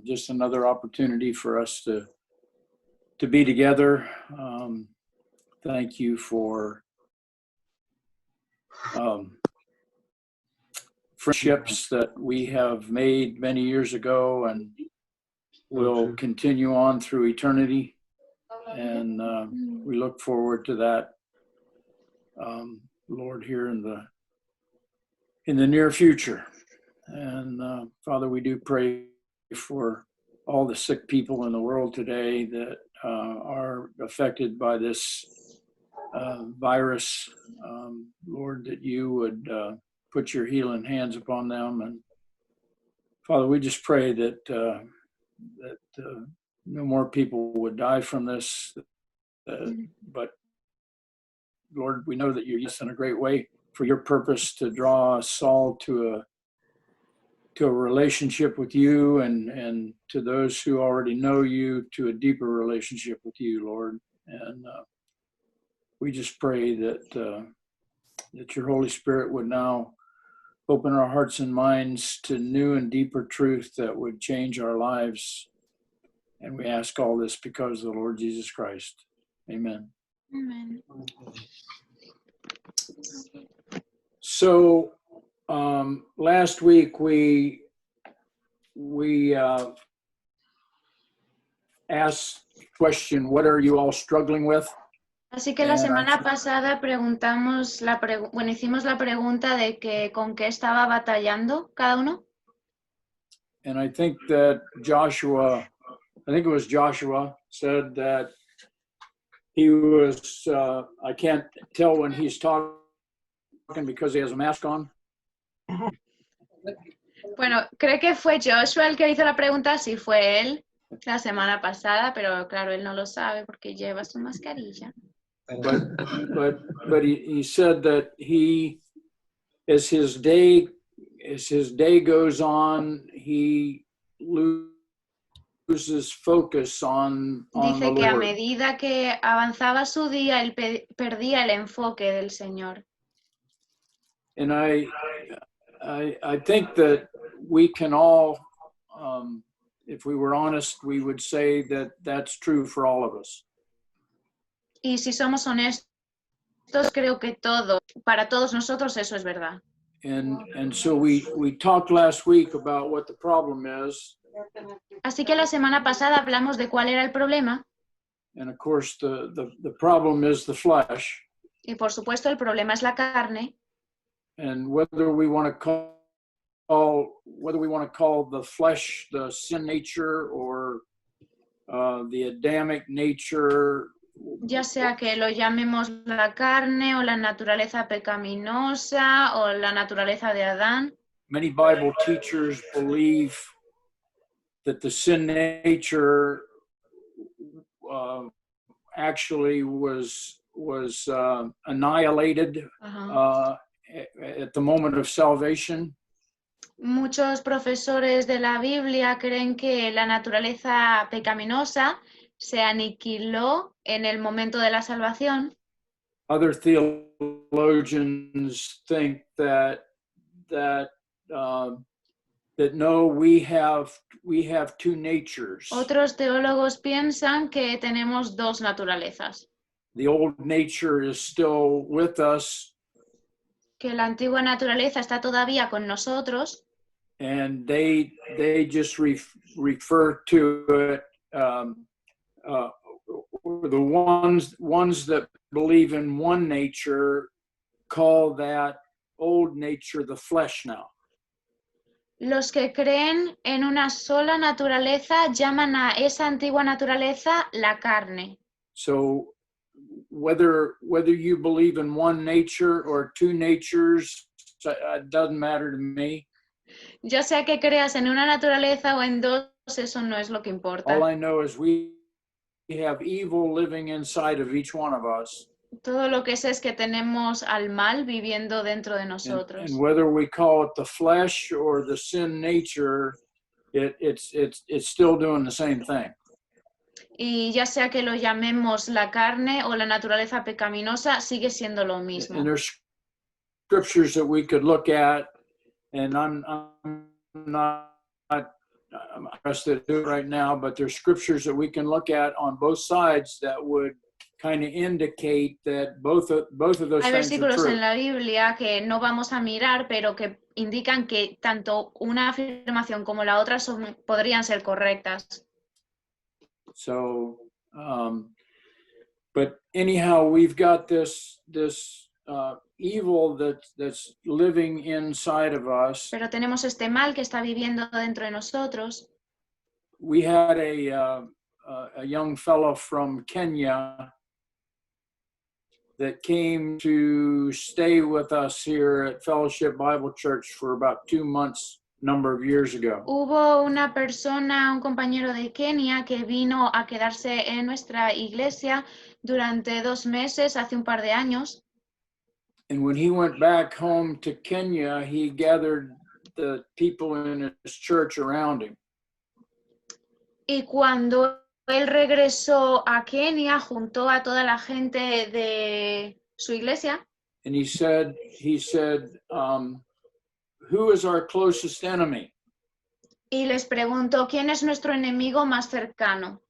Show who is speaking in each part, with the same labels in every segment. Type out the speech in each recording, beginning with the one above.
Speaker 1: just another opportunity for us to be together. Thank you for friendships that we have made many years ago and will continue on through eternity. And we look forward to that, Lord, here in the near future. And Father, we do pray for all the sick people in the world today that are affected by this virus. Lord, that you would put your healing hands upon them. And Father, we just pray that no more people would die from this. But Lord, we know that you're used in a great way for your purpose to draw us all to a relationship with you, and to those who already know you, to a deeper relationship with you, Lord. And we just pray that your Holy Spirit would now open our hearts and minds to new and deeper truth that would change our lives. And we ask all this because of the Lord Jesus Christ. Amen.
Speaker 2: Amen.
Speaker 1: So last week we asked the question, what are you all struggling with?
Speaker 2: Así que la semana pasada preguntamos hicimos la pregunta de que con qué estaba batallando cada uno.
Speaker 1: And I think that Joshua said that he was, I can't tell when he's talking because he has a mask on.
Speaker 2: Bueno, creo que fue Joshua el que hizo la pregunta, sí fue él la semana pasada, pero claro, él no lo sabe porque lleva su mascarilla.
Speaker 1: But he said that he, as his day goes on, he loses focus on
Speaker 2: Dice
Speaker 1: the
Speaker 2: que a
Speaker 1: Lord.
Speaker 2: medida que avanzaba su día, él perdía el enfoque del Señor.
Speaker 1: And I think that we can all, if we were honest, we would say that that's true for all of us.
Speaker 2: Y si somos honestos, creo que para todos nosotros eso es verdad.
Speaker 1: And so we talked last week about what the problem is.
Speaker 2: Así que la semana pasada hablamos de cuál era el problema.
Speaker 1: And of course the problem is the flesh.
Speaker 2: Y por supuesto el problema es la carne.
Speaker 1: And whether we want to call the flesh the sin nature or the Adamic nature,
Speaker 2: ya sea que lo llamemos la carne o la naturaleza pecaminosa o la naturaleza de Adán.
Speaker 1: Many Bible teachers believe that the sin nature actually was annihilated at the moment of salvation.
Speaker 2: Muchos profesores de la Biblia creen que la naturaleza pecaminosa se aniquiló en el momento de la salvación.
Speaker 1: Other theologians think that no, we have two natures.
Speaker 2: Otros teólogos piensan que tenemos dos naturalezas.
Speaker 1: The old nature is still with us.
Speaker 2: Que la antigua naturaleza está todavía con nosotros.
Speaker 1: And they just refer to it. The ones that believe in one nature call that old nature the flesh now.
Speaker 2: Los que creen en una sola naturaleza llaman a esa antigua naturaleza la carne.
Speaker 1: So whether you believe in one nature or two natures, it doesn't matter to me.
Speaker 2: Ya sea que creas en una naturaleza o en dos, eso no es lo que importa.
Speaker 1: All I know is we have evil living inside of each one of us.
Speaker 2: Todo lo que sé es que tenemos al mal viviendo dentro de nosotros.
Speaker 1: And whether we call it the flesh or the sin nature, it's still doing the same thing.
Speaker 2: Y ya sea que lo llamemos la carne o la naturaleza pecaminosa, sigue siendo lo mismo.
Speaker 1: And there's scriptures that we could look at, and I'm not us to do it right now, but there's scriptures that we can look at on both sides that would kind of indicate that both of those
Speaker 2: Hay
Speaker 1: things are
Speaker 2: versículos en
Speaker 1: true.
Speaker 2: la Biblia que no vamos a mirar, pero que indican que tanto una afirmación como la otra podrían ser correctas.
Speaker 1: So, but anyhow, we've got this evil that's living inside of us.
Speaker 2: Pero tenemos este mal que está viviendo dentro de nosotros.
Speaker 1: We had a young fellow from Kenya that came to stay with us here at Fellowship Bible Church for about 2 months, number of years ago.
Speaker 2: Hubo una persona, un compañero de Kenia, que vino a quedarse en nuestra iglesia durante 2 meses, hace un par de años.
Speaker 1: And when he went back home to Kenya, he gathered the people in his church around him.
Speaker 2: Y cuando él regresó a Kenia, juntó a toda la gente de su iglesia.
Speaker 1: And he said, who is our closest enemy?
Speaker 2: Y les preguntó, ¿quién es nuestro enemigo más cercano?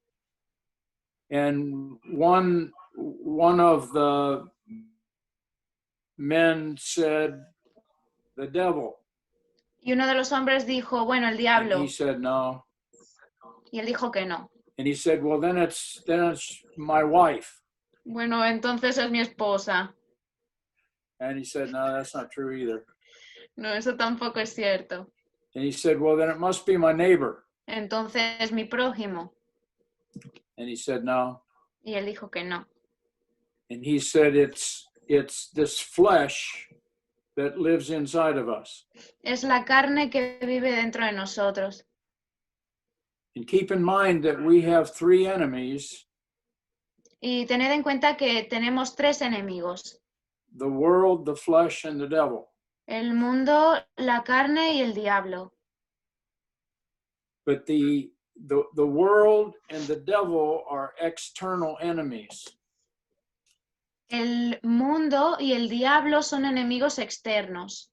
Speaker 1: And one of the men said, the devil.
Speaker 2: Y uno de los hombres dijo, bueno, el
Speaker 1: And
Speaker 2: diablo.
Speaker 1: he said, no.
Speaker 2: Y él dijo que no.
Speaker 1: And he said, well, then it's my wife.
Speaker 2: Bueno, entonces es mi esposa.
Speaker 1: And he said, no, that's not true either.
Speaker 2: No, eso tampoco es cierto.
Speaker 1: And he said, well, then it must be my neighbor.
Speaker 2: Entonces mi prójimo.
Speaker 1: And he said, no.
Speaker 2: Y él dijo que no.
Speaker 1: And he said, it's this flesh that lives inside of us.
Speaker 2: Es la carne que vive dentro de nosotros.
Speaker 1: And keep in mind that we have 3 enemies:
Speaker 2: Y tened en cuenta que tenemos 3 enemigos.
Speaker 1: the world, the flesh, and the devil.
Speaker 2: El mundo, la carne y el diablo.
Speaker 1: But the world and the devil are external enemies.
Speaker 2: El mundo y el diablo son enemigos externos.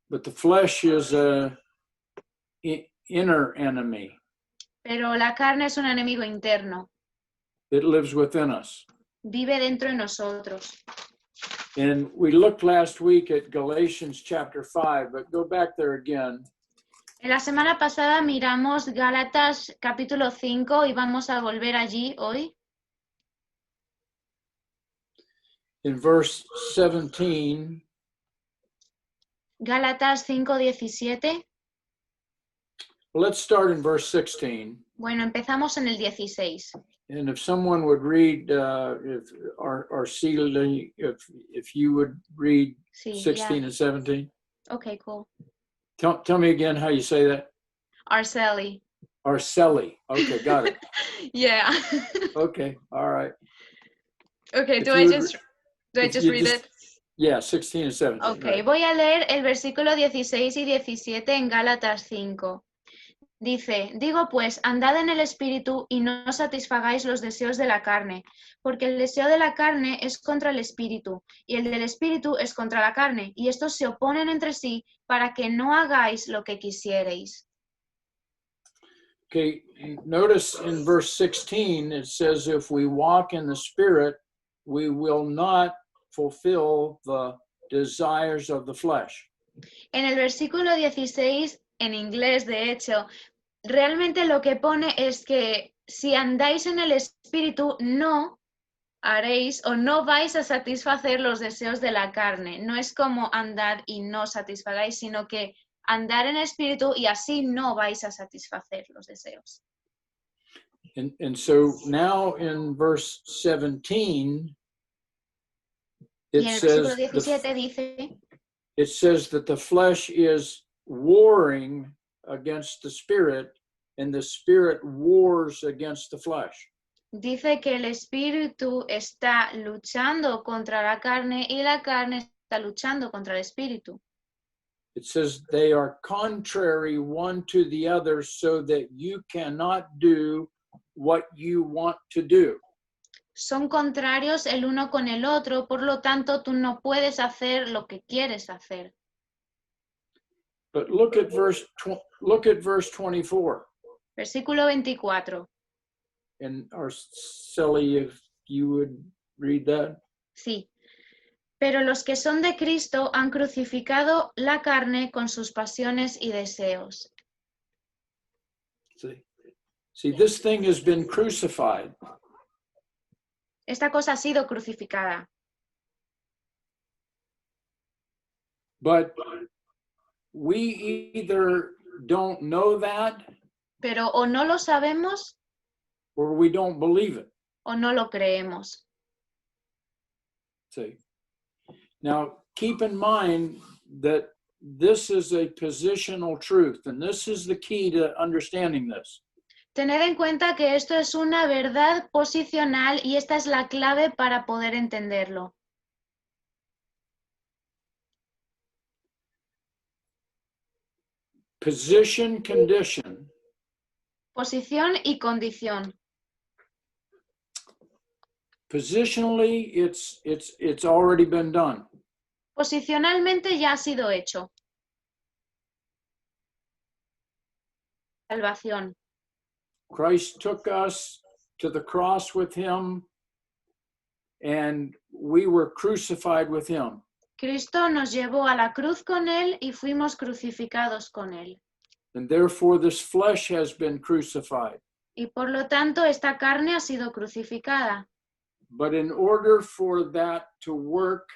Speaker 1: But the flesh is a inner enemy.
Speaker 2: Pero la carne es un enemigo interno.
Speaker 1: It lives within us.
Speaker 2: Vive dentro de nosotros.
Speaker 1: And we looked last week at Galatians chapter 5, but go back there again.
Speaker 2: En la semana pasada miramos Gálatas capítulo 5 y vamos a volver allí hoy.
Speaker 1: In verse 17,
Speaker 2: Gálatas 5:17.
Speaker 1: let's start in verse 16.
Speaker 2: Bueno, empezamos en el 16.
Speaker 1: And if someone would read, if you would read
Speaker 2: Sí,
Speaker 1: 16 and 17.
Speaker 2: Okay, cool.
Speaker 1: Tell me again how you say that.
Speaker 2: Arceli.
Speaker 1: Arceli. Okay, got it.
Speaker 2: Yeah.
Speaker 1: Okay, all right.
Speaker 2: Okay,
Speaker 1: If
Speaker 2: do
Speaker 1: you
Speaker 2: I
Speaker 1: would
Speaker 2: just
Speaker 1: you
Speaker 2: read
Speaker 1: just-
Speaker 2: it?
Speaker 1: Yeah, 16 and 17.
Speaker 2: Okay,
Speaker 1: right.
Speaker 2: voy a leer el versículo 16 y 17 en Gálatas 5. Dice, digo pues, andad en el espíritu y no satisfagáis los deseos de la carne, porque el deseo de la carne es contra el espíritu, y el del espíritu es contra la carne, y estos se oponen entre sí para que no hagáis lo que quisierais.
Speaker 1: Okay, notice in verse 16, it says, if we walk in the Spirit, we will not fulfill the desires of the flesh.
Speaker 2: En el versículo 16, en inglés de hecho, realmente lo que pone es que si andáis en el espíritu no haréis o no vais a satisfacer los deseos de la carne. No es como andar y no satisfagáis, sino que andar en el espíritu y así no vais a satisfacer los deseos.
Speaker 1: And so now in verse 17,
Speaker 2: Y
Speaker 1: it
Speaker 2: en el versículo
Speaker 1: says,
Speaker 2: 17 dice,
Speaker 1: it says that the flesh is warring against the Spirit, and the Spirit wars against the flesh.
Speaker 2: dice que el espíritu está luchando contra la carne y la carne está luchando contra el espíritu.
Speaker 1: It says they are contrary one to the other, so that you cannot do what you want to do.
Speaker 2: Son contrarios el uno con el otro, por lo tanto tú no puedes hacer lo que quieres hacer.
Speaker 1: But look at verse 24.
Speaker 2: Versículo 24.
Speaker 1: And Arceli, if you would read that.
Speaker 2: Sí. Pero los que son de Cristo han crucificado la carne con sus pasiones y deseos.
Speaker 1: See, this thing has been crucified.
Speaker 2: Esta cosa ha sido crucificada.
Speaker 1: But we either don't know that
Speaker 2: Pero o no lo sabemos
Speaker 1: or we don't believe it.
Speaker 2: o no lo creemos.
Speaker 1: See. Now, keep in mind that this is a positional truth, and this is the key to understanding this.
Speaker 2: Tened en cuenta que esto es una verdad posicional y esta es la clave para poder entenderlo.
Speaker 1: Position, condition.
Speaker 2: Posición y condición.
Speaker 1: Positionally, it's already been done.
Speaker 2: Posicionalmente ya ha sido hecho. Salvación.
Speaker 1: Christ took us to the cross with him, and we were crucified with him.
Speaker 2: Cristo nos llevó a la cruz con él y fuimos crucificados con él.
Speaker 1: And therefore, this flesh has been crucified.
Speaker 2: Y por lo tanto, esta carne ha sido crucificada.
Speaker 1: But in order for that to work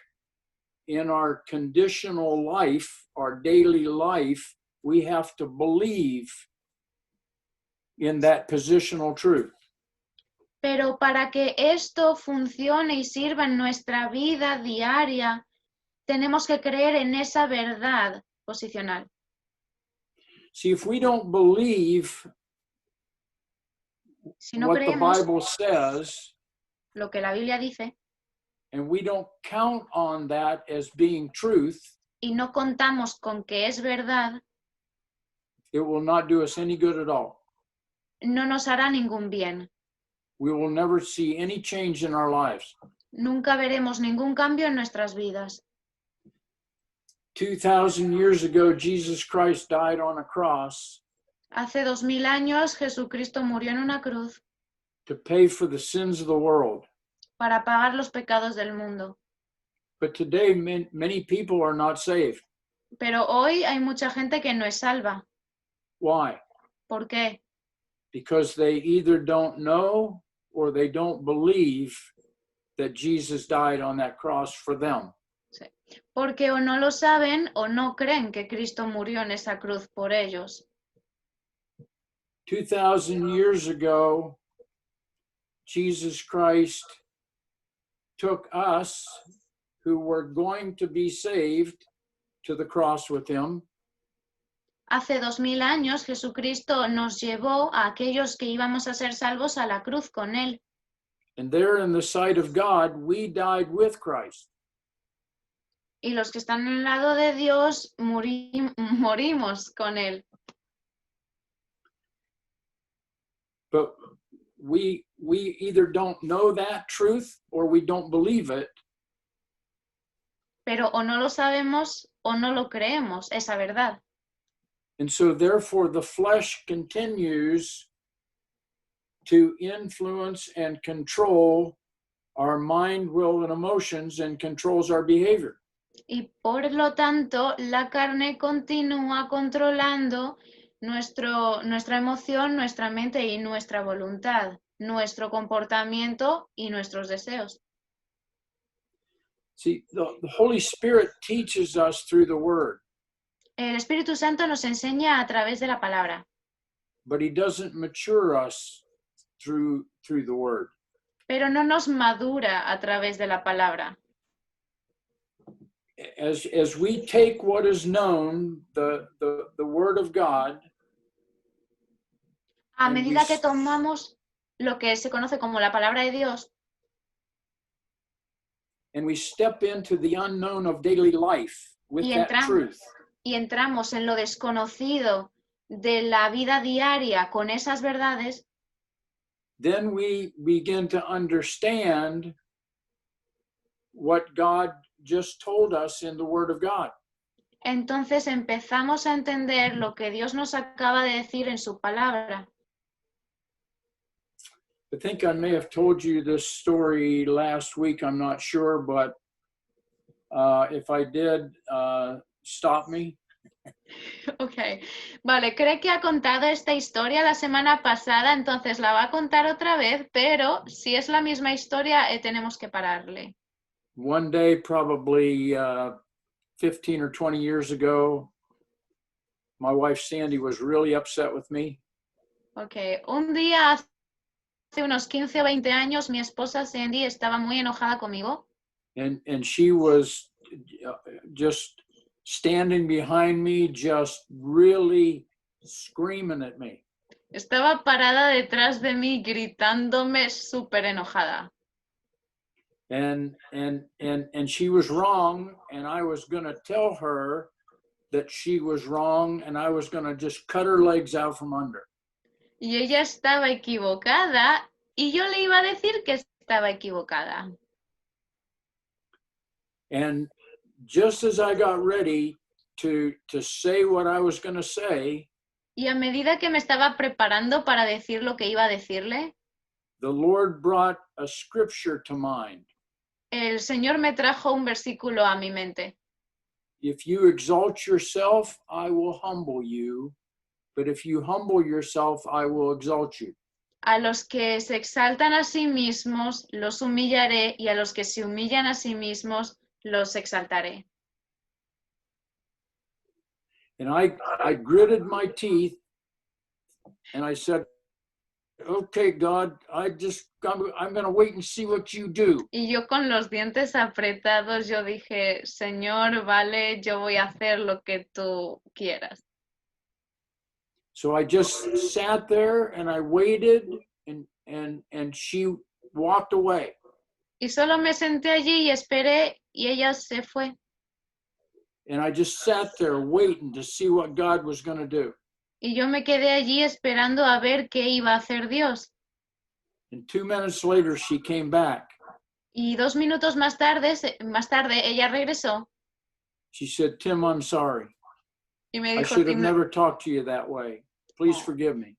Speaker 1: in our conditional life, our daily life, we have to believe in that positional truth.
Speaker 2: Pero para que esto funcione y sirva en nuestra vida diaria, tenemos que creer en esa verdad posicional.
Speaker 1: See, if we don't believe
Speaker 2: Si no
Speaker 1: what the
Speaker 2: creemos
Speaker 1: Bible says,
Speaker 2: lo que la Biblia dice
Speaker 1: and we don't count on that as being truth,
Speaker 2: y no contamos con que es verdad,
Speaker 1: it will not do us any good at all.
Speaker 2: no nos hará ningún bien.
Speaker 1: We will never see any change in our lives.
Speaker 2: Nunca veremos ningún cambio en nuestras vidas.
Speaker 1: 2,000 years ago, Jesus Christ died on a cross
Speaker 2: Hace 2000 años Jesucristo murió en una cruz
Speaker 1: to pay for the sins of the world.
Speaker 2: para pagar los pecados del mundo.
Speaker 1: But today, many people are not saved.
Speaker 2: Pero hoy hay mucha gente que no es salva.
Speaker 1: Why?
Speaker 2: ¿Por qué?
Speaker 1: Because they either don't know or they don't believe that Jesus died on that cross for them.
Speaker 2: Sí. Porque o no lo saben o no creen que Cristo murió en esa cruz por ellos.
Speaker 1: 2,000 years ago, Jesus Christ took us who were going to be saved to the cross with him.
Speaker 2: Hace 2000 años Jesucristo nos llevó a aquellos que íbamos a ser salvos a la cruz con él.
Speaker 1: And there in the sight of God, we died with Christ.
Speaker 2: Y los que están en el lado de Dios morimos con él.
Speaker 1: But we either don't know that truth or we don't believe it.
Speaker 2: Pero o no lo sabemos o no lo creemos, esa verdad.
Speaker 1: And so therefore the flesh continues to influence and control our mind, will, and emotions and controls our behavior.
Speaker 2: Y por lo tanto, la carne continúa controlando nuestra emoción, nuestra mente y nuestra voluntad, nuestro comportamiento y nuestros deseos.
Speaker 1: See, the Holy Spirit teaches us through the Word,
Speaker 2: El Espíritu Santo nos enseña a través de la palabra,
Speaker 1: but He doesn't mature us through the Word.
Speaker 2: pero no nos madura a través de la palabra.
Speaker 1: As we take what is known, the Word of God,
Speaker 2: A medida que tomamos lo que se conoce como la palabra de Dios
Speaker 1: and we step into the unknown of daily life with
Speaker 2: y
Speaker 1: that truth,
Speaker 2: entramos en lo desconocido de la vida diaria con esas verdades,
Speaker 1: then we begin to understand what God just told us in the Word of God.
Speaker 2: entonces empezamos a entender lo que Dios nos acaba de decir en su palabra.
Speaker 1: I think I may have told you this story last week. I'm not sure, but if I did, stop me.
Speaker 2: Ok, vale, creo que ha contado esta historia la semana pasada, entonces la va a contar otra vez, pero si es la misma historia, tenemos que pararle.
Speaker 1: One day, probably 15 or 20 years ago, my wife Sandy was really upset with me.
Speaker 2: Ok, un día hace unos 15 o 20 años, mi esposa Sandy estaba muy enojada conmigo
Speaker 1: And she was just standing behind me, just really screaming at me.
Speaker 2: estaba parada detrás de mí gritándome súper enojada.
Speaker 1: And she was wrong, and I was going to tell her that she was wrong, and I was going to just cut her legs out from under.
Speaker 2: Y ella estaba equivocada y yo le iba a decir que estaba equivocada.
Speaker 1: And just as I got ready to say what I was going to say,
Speaker 2: Y a medida que me estaba preparando para decir lo que iba a decirle,
Speaker 1: the Lord brought a scripture to mind.
Speaker 2: el Señor me trajo un versículo a mi mente.
Speaker 1: If you exalt yourself, I will humble you. But if you humble yourself, I will exalt you.
Speaker 2: A los que se exaltan a sí mismos, los humillaré, y a los que se humillan a sí mismos, los exaltaré.
Speaker 1: And I gritted my teeth and I said, okay, God, I'm going to wait and see what you do.
Speaker 2: Y yo con los dientes apretados, yo dije, Señor, vale, yo voy a hacer lo que tú quieras.
Speaker 1: So I just sat there and I waited and she walked away.
Speaker 2: Y solo me senté allí y esperé y ella se fue.
Speaker 1: And I just sat there waiting to see what God was going to do.
Speaker 2: Y yo me quedé allí esperando a ver qué iba a hacer Dios.
Speaker 1: And 2 minutes later, she came back.
Speaker 2: Y 2 minutos más tarde ella regresó
Speaker 1: She said, Tim, I'm sorry.
Speaker 2: y me
Speaker 1: I
Speaker 2: dijo,
Speaker 1: should have
Speaker 2: Tim,
Speaker 1: never talked to you that way. Please forgive me.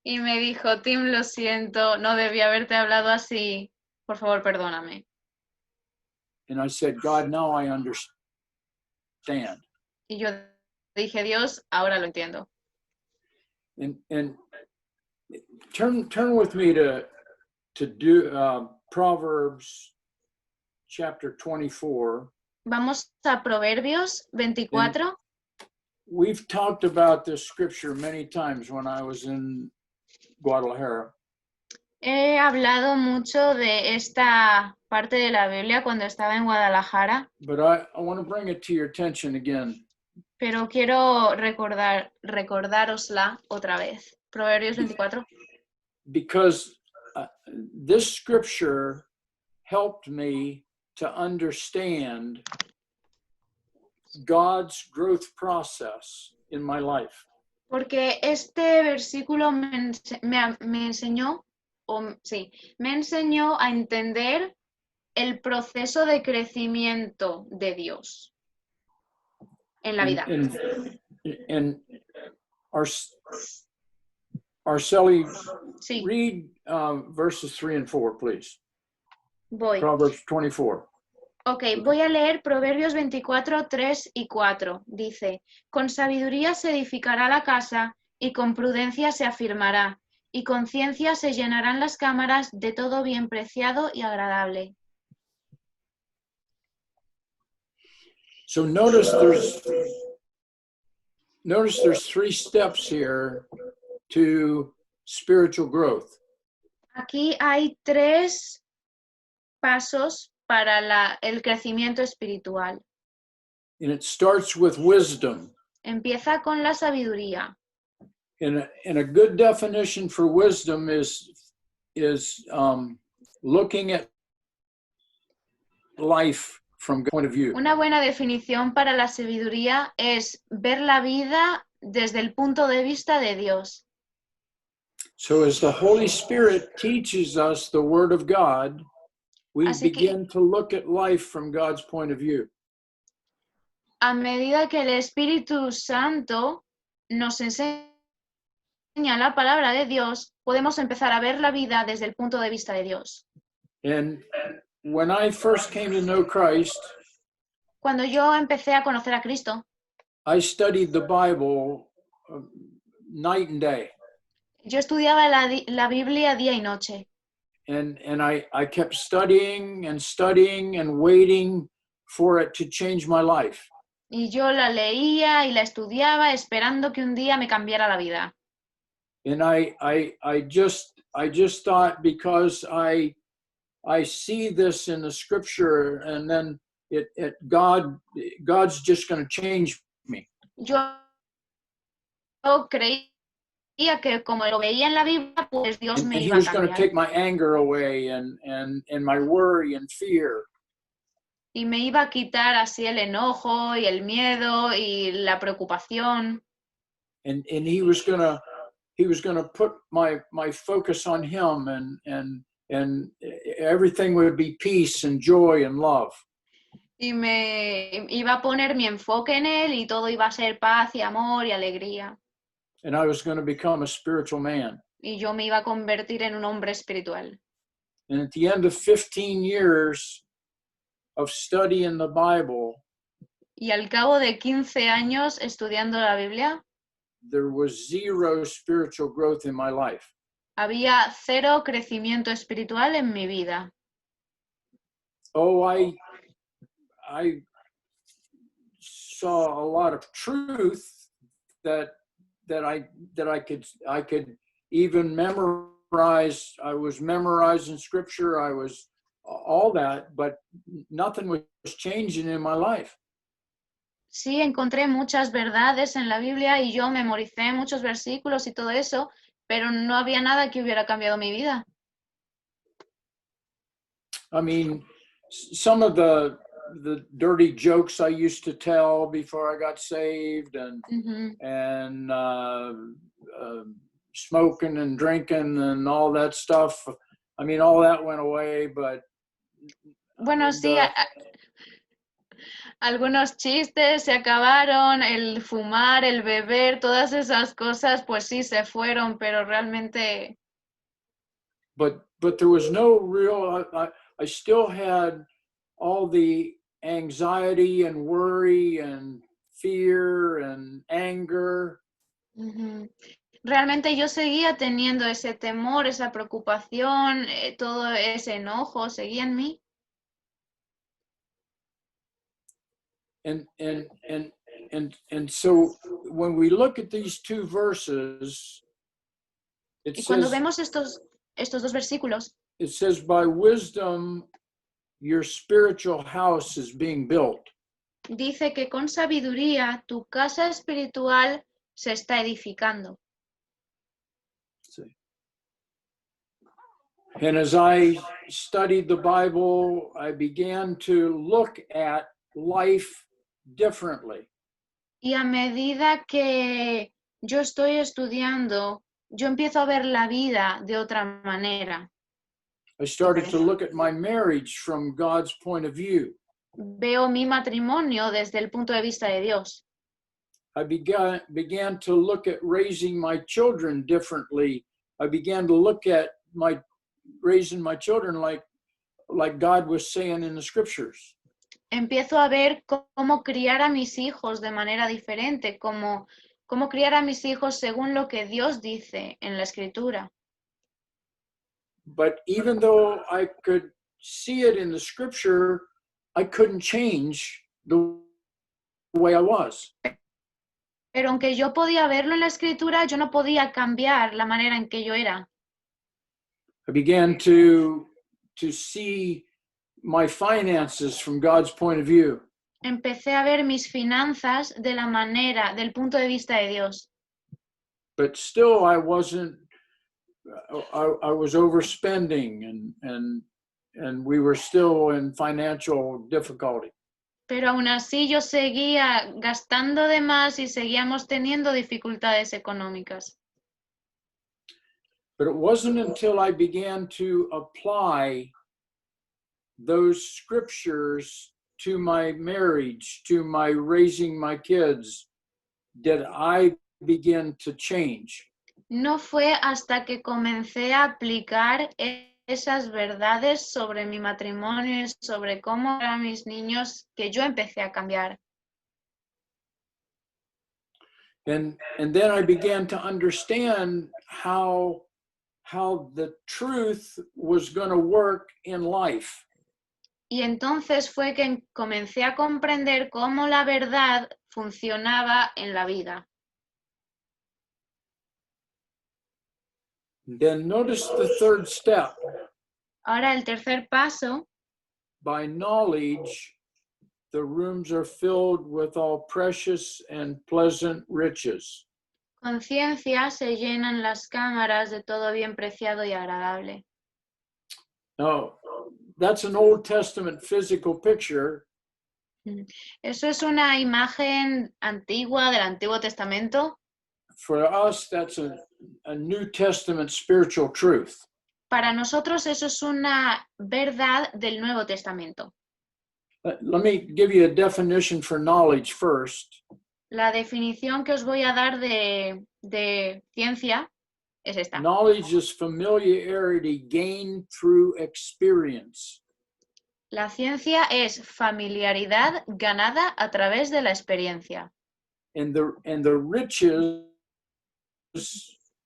Speaker 2: Tim, lo siento, no debí haberte hablado así. Por favor, perdóname.
Speaker 1: And I said, God, now I understand.
Speaker 2: Y yo dije, Dios, ahora lo entiendo.
Speaker 1: And turn with me to do Proverbs chapter 24.
Speaker 2: Vamos a Proverbios 24.
Speaker 1: We've talked about this scripture many times when I was in Guadalajara.
Speaker 2: He hablado mucho de esta parte de la Biblia cuando estaba en Guadalajara,
Speaker 1: But I want to bring it to your attention again.
Speaker 2: pero quiero recordárosla otra vez. Proverbios 24.
Speaker 1: Because this scripture helped me to understand God's growth process in my life.
Speaker 2: Porque este versículo me enseñó a entender el proceso de crecimiento de Dios en la vida.
Speaker 1: And Arceli,
Speaker 2: Sí,
Speaker 1: read verses 3 and 4, please.
Speaker 2: voy.
Speaker 1: Proverbs 24.
Speaker 2: Ok, voy a leer Proverbios 24, 3 y 4. Dice, con sabiduría se edificará la casa y con prudencia se afirmará, y con ciencia se llenarán las cámaras de todo bien preciado y agradable.
Speaker 1: So notice there's 3 steps here to spiritual growth.
Speaker 2: Aquí hay 3 pasos para el crecimiento espiritual.
Speaker 1: And it starts with wisdom.
Speaker 2: Empieza con la sabiduría.
Speaker 1: And a good definition for wisdom is looking at life from God's point of view.
Speaker 2: Una buena definición para la sabiduría es ver la vida desde el punto de vista de Dios.
Speaker 1: So as the Holy Spirit teaches us the Word of God, we
Speaker 2: Así que-
Speaker 1: begin to look at life from God's point of view.
Speaker 2: a medida que el Espíritu Santo nos enseña la palabra de Dios, podemos empezar a ver la vida desde el punto de vista de Dios.
Speaker 1: And when I first came to know Christ,
Speaker 2: Cuando yo empecé a conocer a Cristo,
Speaker 1: I studied the Bible night and day.
Speaker 2: yo estudiaba la Biblia día y noche.
Speaker 1: And I kept studying and waiting for it to change my life.
Speaker 2: Y yo la leía y la estudiaba esperando que un día me cambiara la vida.
Speaker 1: And I just thought, because I see this in the scripture, and then God's just going to change me.
Speaker 2: Yo creía que como lo veía en la Biblia, pues Dios
Speaker 1: And
Speaker 2: me
Speaker 1: he
Speaker 2: iba a
Speaker 1: was going to
Speaker 2: cambiar.
Speaker 1: take my anger away and my worry and fear.
Speaker 2: Y me iba a quitar así el enojo y el miedo y la preocupación.
Speaker 1: And he was going to put my focus on him, and everything would be peace and joy and love.
Speaker 2: Y me iba a poner mi enfoque en él y todo iba a ser paz y amor y alegría.
Speaker 1: And I was going to become a spiritual man.
Speaker 2: Y yo me iba a convertir en un hombre espiritual.
Speaker 1: And at the end of 15 years of studying the Bible,
Speaker 2: Y al cabo de 15 años estudiando la Biblia,
Speaker 1: there was zero spiritual growth in my life.
Speaker 2: había cero crecimiento espiritual en mi vida.
Speaker 1: Oh, I saw a lot of truth that I could even memorize. I was memorizing scripture. I was all that, but nothing was changing in my life.
Speaker 2: Sí, encontré muchas verdades en la Biblia y yo memoricé muchos versículos y todo eso, pero no había nada que hubiera cambiado mi vida.
Speaker 1: I mean, some of the dirty jokes I used to tell before I got saved, and smoking and drinking and all that stuff. I mean, all that went away, but
Speaker 2: bueno, sí, algunos chistes se acabaron, el fumar, el beber, todas esas cosas, pues sí se fueron, pero realmente.
Speaker 1: But there was no real. I still had all the anxiety and worry and fear and anger.
Speaker 2: Realmente yo seguía teniendo ese temor, esa preocupación, todo ese enojo seguía en mí.
Speaker 1: And so when we look at these two verses,
Speaker 2: y cuando vemos estos dos versículos,
Speaker 1: it says, by wisdom your spiritual house is being built.
Speaker 2: Dice que con sabiduría tu casa espiritual se está edificando.
Speaker 1: Sí. And as I studied the Bible, I began to look at life differently.
Speaker 2: Y a medida que yo estoy estudiando, yo empiezo a ver la vida de otra manera.
Speaker 1: I started to look at my marriage from God's point of view.
Speaker 2: Veo mi matrimonio desde el punto de vista de Dios.
Speaker 1: I began to look at raising my children differently. I began to look at raising my children like God was saying in the scriptures.
Speaker 2: Empiezo a ver cómo criar a mis hijos de manera diferente, cómo criar a mis hijos según lo que Dios dice en la Escritura.
Speaker 1: But even though I could see it in the scripture, I couldn't change the way I was.
Speaker 2: Pero aunque yo podía verlo en la Escritura, yo no podía cambiar la manera en que yo era.
Speaker 1: I began to see my finances from God's point of view.
Speaker 2: Empecé a ver mis finanzas del punto de vista de Dios.
Speaker 1: But still I was overspending and we were still in financial difficulty.
Speaker 2: Pero aún así yo seguía gastando de más y seguíamos teniendo dificultades económicas.
Speaker 1: But it wasn't until I began to apply those scriptures to my marriage, to my raising my kids, did I begin to change.
Speaker 2: No fue hasta que comencé a aplicar esas verdades sobre mi matrimonio y sobre cómo eran mis niños que yo empecé a cambiar.
Speaker 1: And then I began to understand how the truth was going to work in life.
Speaker 2: Y entonces fue que comencé a comprender cómo la verdad funcionaba en la vida.
Speaker 1: Then notice the third step.
Speaker 2: Ahora el tercer paso,
Speaker 1: By knowledge, the rooms are filled with all precious and pleasant riches.
Speaker 2: con ciencia se llenan las cámaras de todo bien preciado y agradable.
Speaker 1: Now, that's an Old Testament physical picture.
Speaker 2: Eso es una imagen antigua del Antiguo Testamento.
Speaker 1: For us, that's a New Testament spiritual truth.
Speaker 2: Para nosotros eso es una verdad del Nuevo Testamento.
Speaker 1: Let me give you a definition for knowledge first.
Speaker 2: La definición que os voy a dar de ciencia es esta.
Speaker 1: Knowledge is familiarity gained through experience.
Speaker 2: La ciencia es familiaridad ganada a través de la experiencia.
Speaker 1: And the riches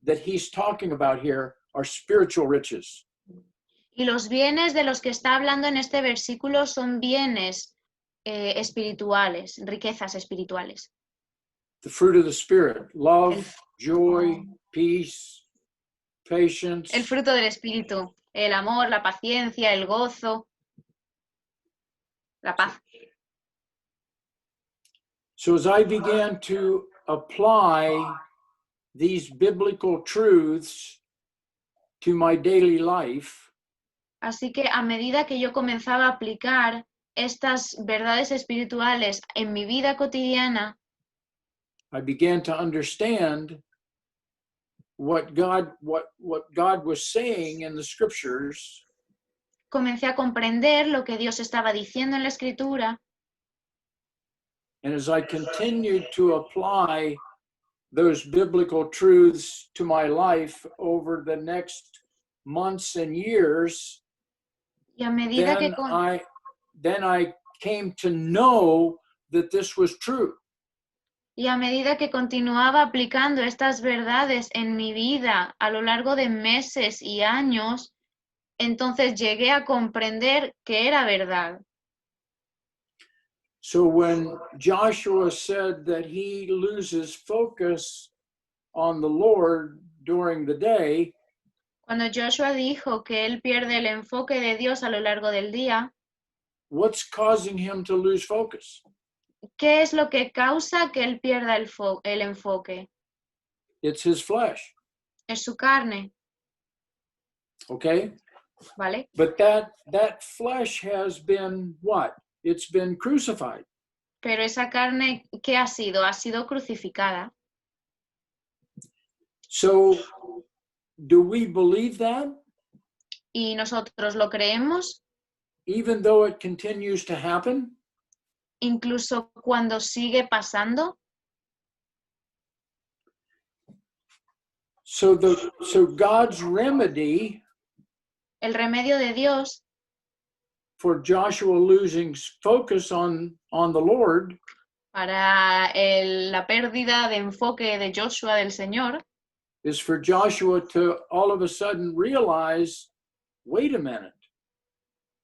Speaker 1: that he's talking about here are spiritual riches.
Speaker 2: Y los bienes de los que está hablando en este versículo son bienes espirituales, riquezas espirituales.
Speaker 1: The fruit of the Spirit, love, joy, peace, patience.
Speaker 2: El fruto del Espíritu, el amor, la paciencia, el gozo, la paz.
Speaker 1: So as I began to apply these biblical truths to my daily life,
Speaker 2: Así que a medida que yo comenzaba a aplicar estas verdades espirituales en mi vida cotidiana,
Speaker 1: I began to understand what God was saying in the scriptures,
Speaker 2: comencé a comprender lo que Dios estaba diciendo en la Escritura.
Speaker 1: and as I continued to apply those biblical truths to my life over the next months and years,
Speaker 2: Y a medida que
Speaker 1: then I came to know that this was true.
Speaker 2: Y a medida que continuaba aplicando estas verdades en mi vida a lo largo de meses y años, entonces llegué a comprender que era verdad.
Speaker 1: So when Joshua said that he loses focus on the Lord during the day,
Speaker 2: Cuando Joshua dijo que él pierde el enfoque de Dios a lo largo del día,
Speaker 1: what's causing him to lose focus?
Speaker 2: ¿qué es lo que causa que él pierda el enfoque?
Speaker 1: It's his flesh,
Speaker 2: Es su carne,
Speaker 1: okay?
Speaker 2: ¿vale?
Speaker 1: But that flesh has been what? It's been crucified.
Speaker 2: Pero esa carne, ¿qué ha sido? Ha sido crucificada.
Speaker 1: So do we believe that?
Speaker 2: ¿Y nosotros lo creemos?
Speaker 1: Even though it continues to happen?
Speaker 2: Incluso cuando sigue pasando.
Speaker 1: So God's remedy
Speaker 2: El remedio de Dios
Speaker 1: for Joshua losing focus on the Lord
Speaker 2: para la pérdida de enfoque de Joshua del Señor
Speaker 1: is for Joshua to all of a sudden realize, wait a minute,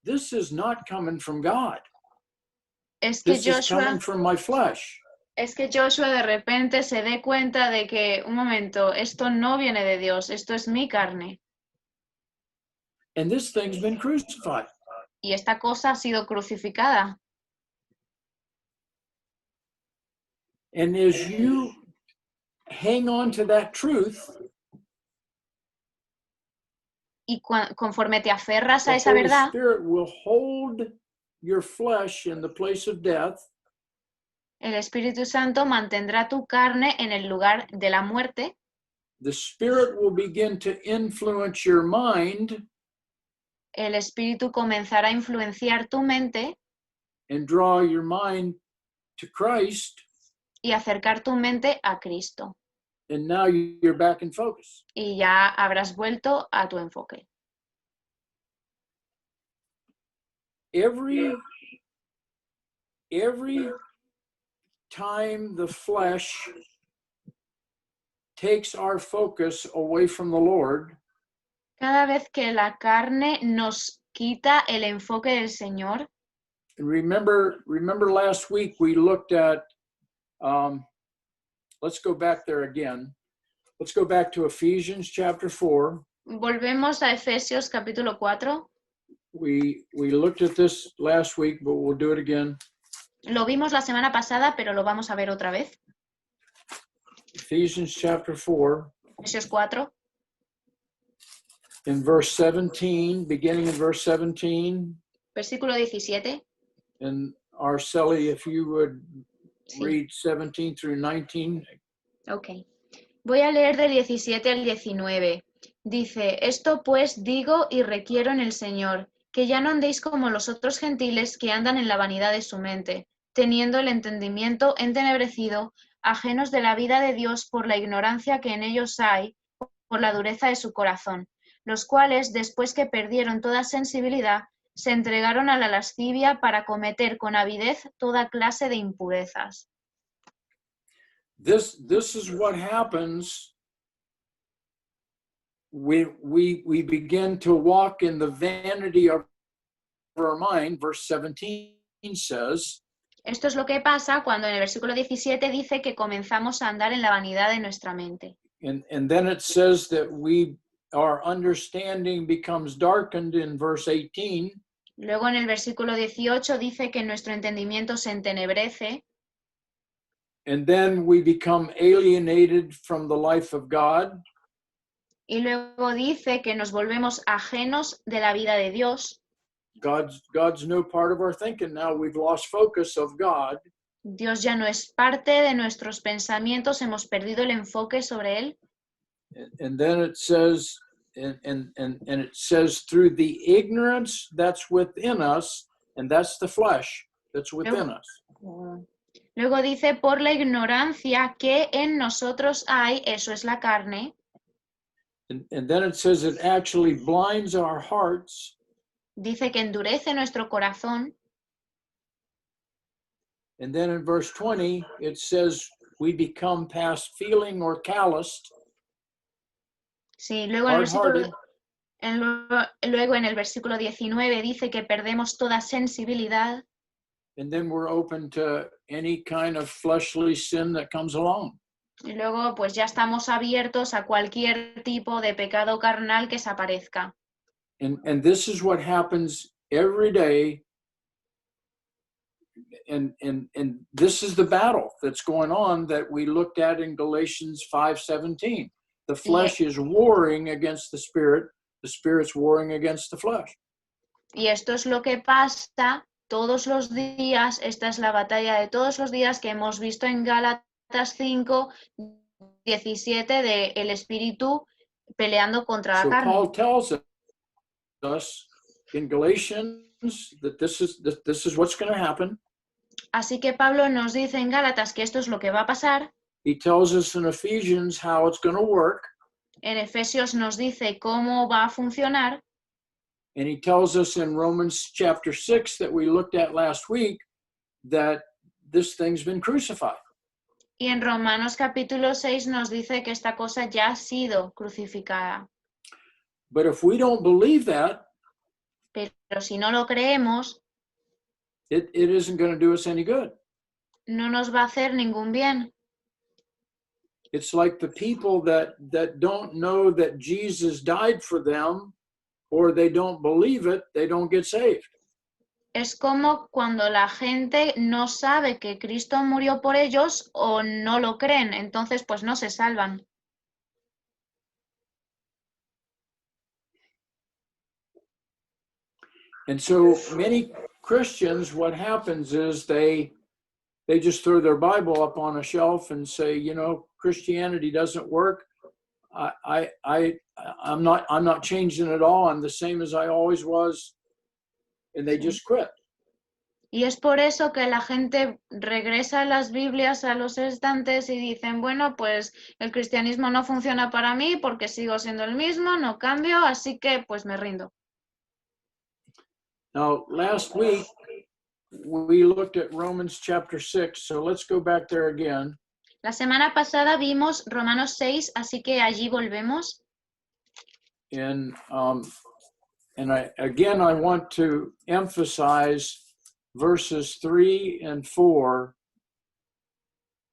Speaker 1: this is not coming from God.
Speaker 2: es que
Speaker 1: This is coming from my flesh.
Speaker 2: Es que Joshua de repente se dé cuenta de que, un momento, esto no viene de Dios, esto es mi carne.
Speaker 1: And this thing's been crucified.
Speaker 2: Y esta cosa ha sido crucificada.
Speaker 1: And as you hang on to that truth,
Speaker 2: Y conforme te aferras
Speaker 1: the
Speaker 2: a esa
Speaker 1: Holy
Speaker 2: verdad,
Speaker 1: Spirit will hold your flesh in the place of death,
Speaker 2: el Espíritu Santo mantendrá tu carne en el lugar de la muerte.
Speaker 1: the Spirit will begin to influence your mind,
Speaker 2: El Espíritu comenzará a influenciar tu mente
Speaker 1: and draw your mind to Christ,
Speaker 2: y acercar tu mente a Cristo.
Speaker 1: and now you're back in focus.
Speaker 2: Y ya habrás vuelto a tu enfoque.
Speaker 1: Every time the flesh takes our focus away from the Lord,
Speaker 2: Cada vez que la carne nos quita el enfoque del Señor,
Speaker 1: and remember last week we looked at, let's go back there again. Let's go back to Ephesians chapter 4.
Speaker 2: volvemos a Efesios capítulo 4.
Speaker 1: We looked at this last week, but we'll do it again.
Speaker 2: Lo vimos la semana pasada, pero lo vamos a ver otra vez.
Speaker 1: Ephesians chapter 4,
Speaker 2: Efesios 4,
Speaker 1: in verse 17, beginning in verse 17.
Speaker 2: versículo 17.
Speaker 1: And Arceli, if you would
Speaker 2: Sí.
Speaker 1: read 17 through 19.
Speaker 2: Ok. Voy a leer del 17 al 19. Dice, esto pues digo y requiero en el Señor, que ya no andéis como los otros gentiles que andan en la vanidad de su mente, teniendo el entendimiento entenebrecido, ajenos de la vida de Dios por la ignorancia que en ellos hay, por la dureza de su corazón, los cuales, después que perdieron toda sensibilidad, se entregaron a la lascivia para cometer con avidez toda clase de impurezas.
Speaker 1: This is what happens when we begin to walk in the vanity of our mind. Verse 17 says,
Speaker 2: Esto es lo que pasa cuando en el versículo 17 dice que comenzamos a andar en la vanidad de nuestra mente.
Speaker 1: and then it says that our understanding becomes darkened in verse 18.
Speaker 2: Luego en el versículo 18 dice que nuestro entendimiento se entenebrece
Speaker 1: And then we become alienated from the life of God.
Speaker 2: y luego dice que nos volvemos ajenos de la vida de Dios.
Speaker 1: God's no part of our thinking now. We've lost focus of God.
Speaker 2: Dios ya no es parte de nuestros pensamientos, hemos perdido el enfoque sobre Él.
Speaker 1: And then it says, and it says through the ignorance that's within us, and that's the flesh that's within us.
Speaker 2: Luego dice, por la ignorancia que en nosotros hay, eso es la carne.
Speaker 1: And then it says it actually blinds our hearts.
Speaker 2: Dice que endurece nuestro corazón.
Speaker 1: And then in verse 20, it says we become past feeling or calloused.
Speaker 2: Sí, luego en
Speaker 1: Hard-hearted.
Speaker 2: luego en el versículo 19 dice que perdemos toda sensibilidad.
Speaker 1: And then we're open to any kind of fleshly sin that comes along.
Speaker 2: Y luego pues ya estamos abiertos a cualquier tipo de pecado carnal que se aparezca.
Speaker 1: And this is what happens every day. And this is the battle that's going on that we looked at in Galatians 5:17. The flesh is warring against the spirit's warring against the flesh.
Speaker 2: Y esto es lo que pasa todos los días, esta es la batalla de todos los días que hemos visto en Gálatas 5:17 de el espíritu peleando contra la
Speaker 1: So
Speaker 2: carne.
Speaker 1: Paul tells us in Galatians that this is what's going to happen.
Speaker 2: Así que Pablo nos dice en Gálatas que esto es lo que va a pasar.
Speaker 1: He tells us in Ephesians how it's going to work.
Speaker 2: En Efesios nos dice cómo va a funcionar.
Speaker 1: And he tells us in Romans chapter 6 that we looked at last week that this thing's been crucified.
Speaker 2: Y en Romanos capítulo 6 nos dice que esta cosa ya ha sido crucificada.
Speaker 1: But if we don't believe that,
Speaker 2: Pero si no lo creemos,
Speaker 1: it isn't going to do us any good.
Speaker 2: no nos va a hacer ningún bien.
Speaker 1: It's like the people that don't know that Jesus died for them, or they don't believe it, they don't get saved.
Speaker 2: Es como cuando la gente no sabe que Cristo murió por ellos o no lo creen, entonces pues no se salvan.
Speaker 1: And so many Christians, what happens is they just throw their Bible up on a shelf and say, you know, Christianity doesn't work. I'm not changing at all. I'm the same as I always was. And they just quit.
Speaker 2: Y es por eso que la gente regresa las Biblias a los estantes y dicen, bueno, pues el cristianismo no funciona para mí porque sigo siendo el mismo, no cambio, así que pues me rindo.
Speaker 1: Now, last week, we looked at Romans chapter 6, so let's go back there again.
Speaker 2: La semana pasada vimos Romanos 6, así que allí volvemos.
Speaker 1: And I want to emphasize verses 3 and 4.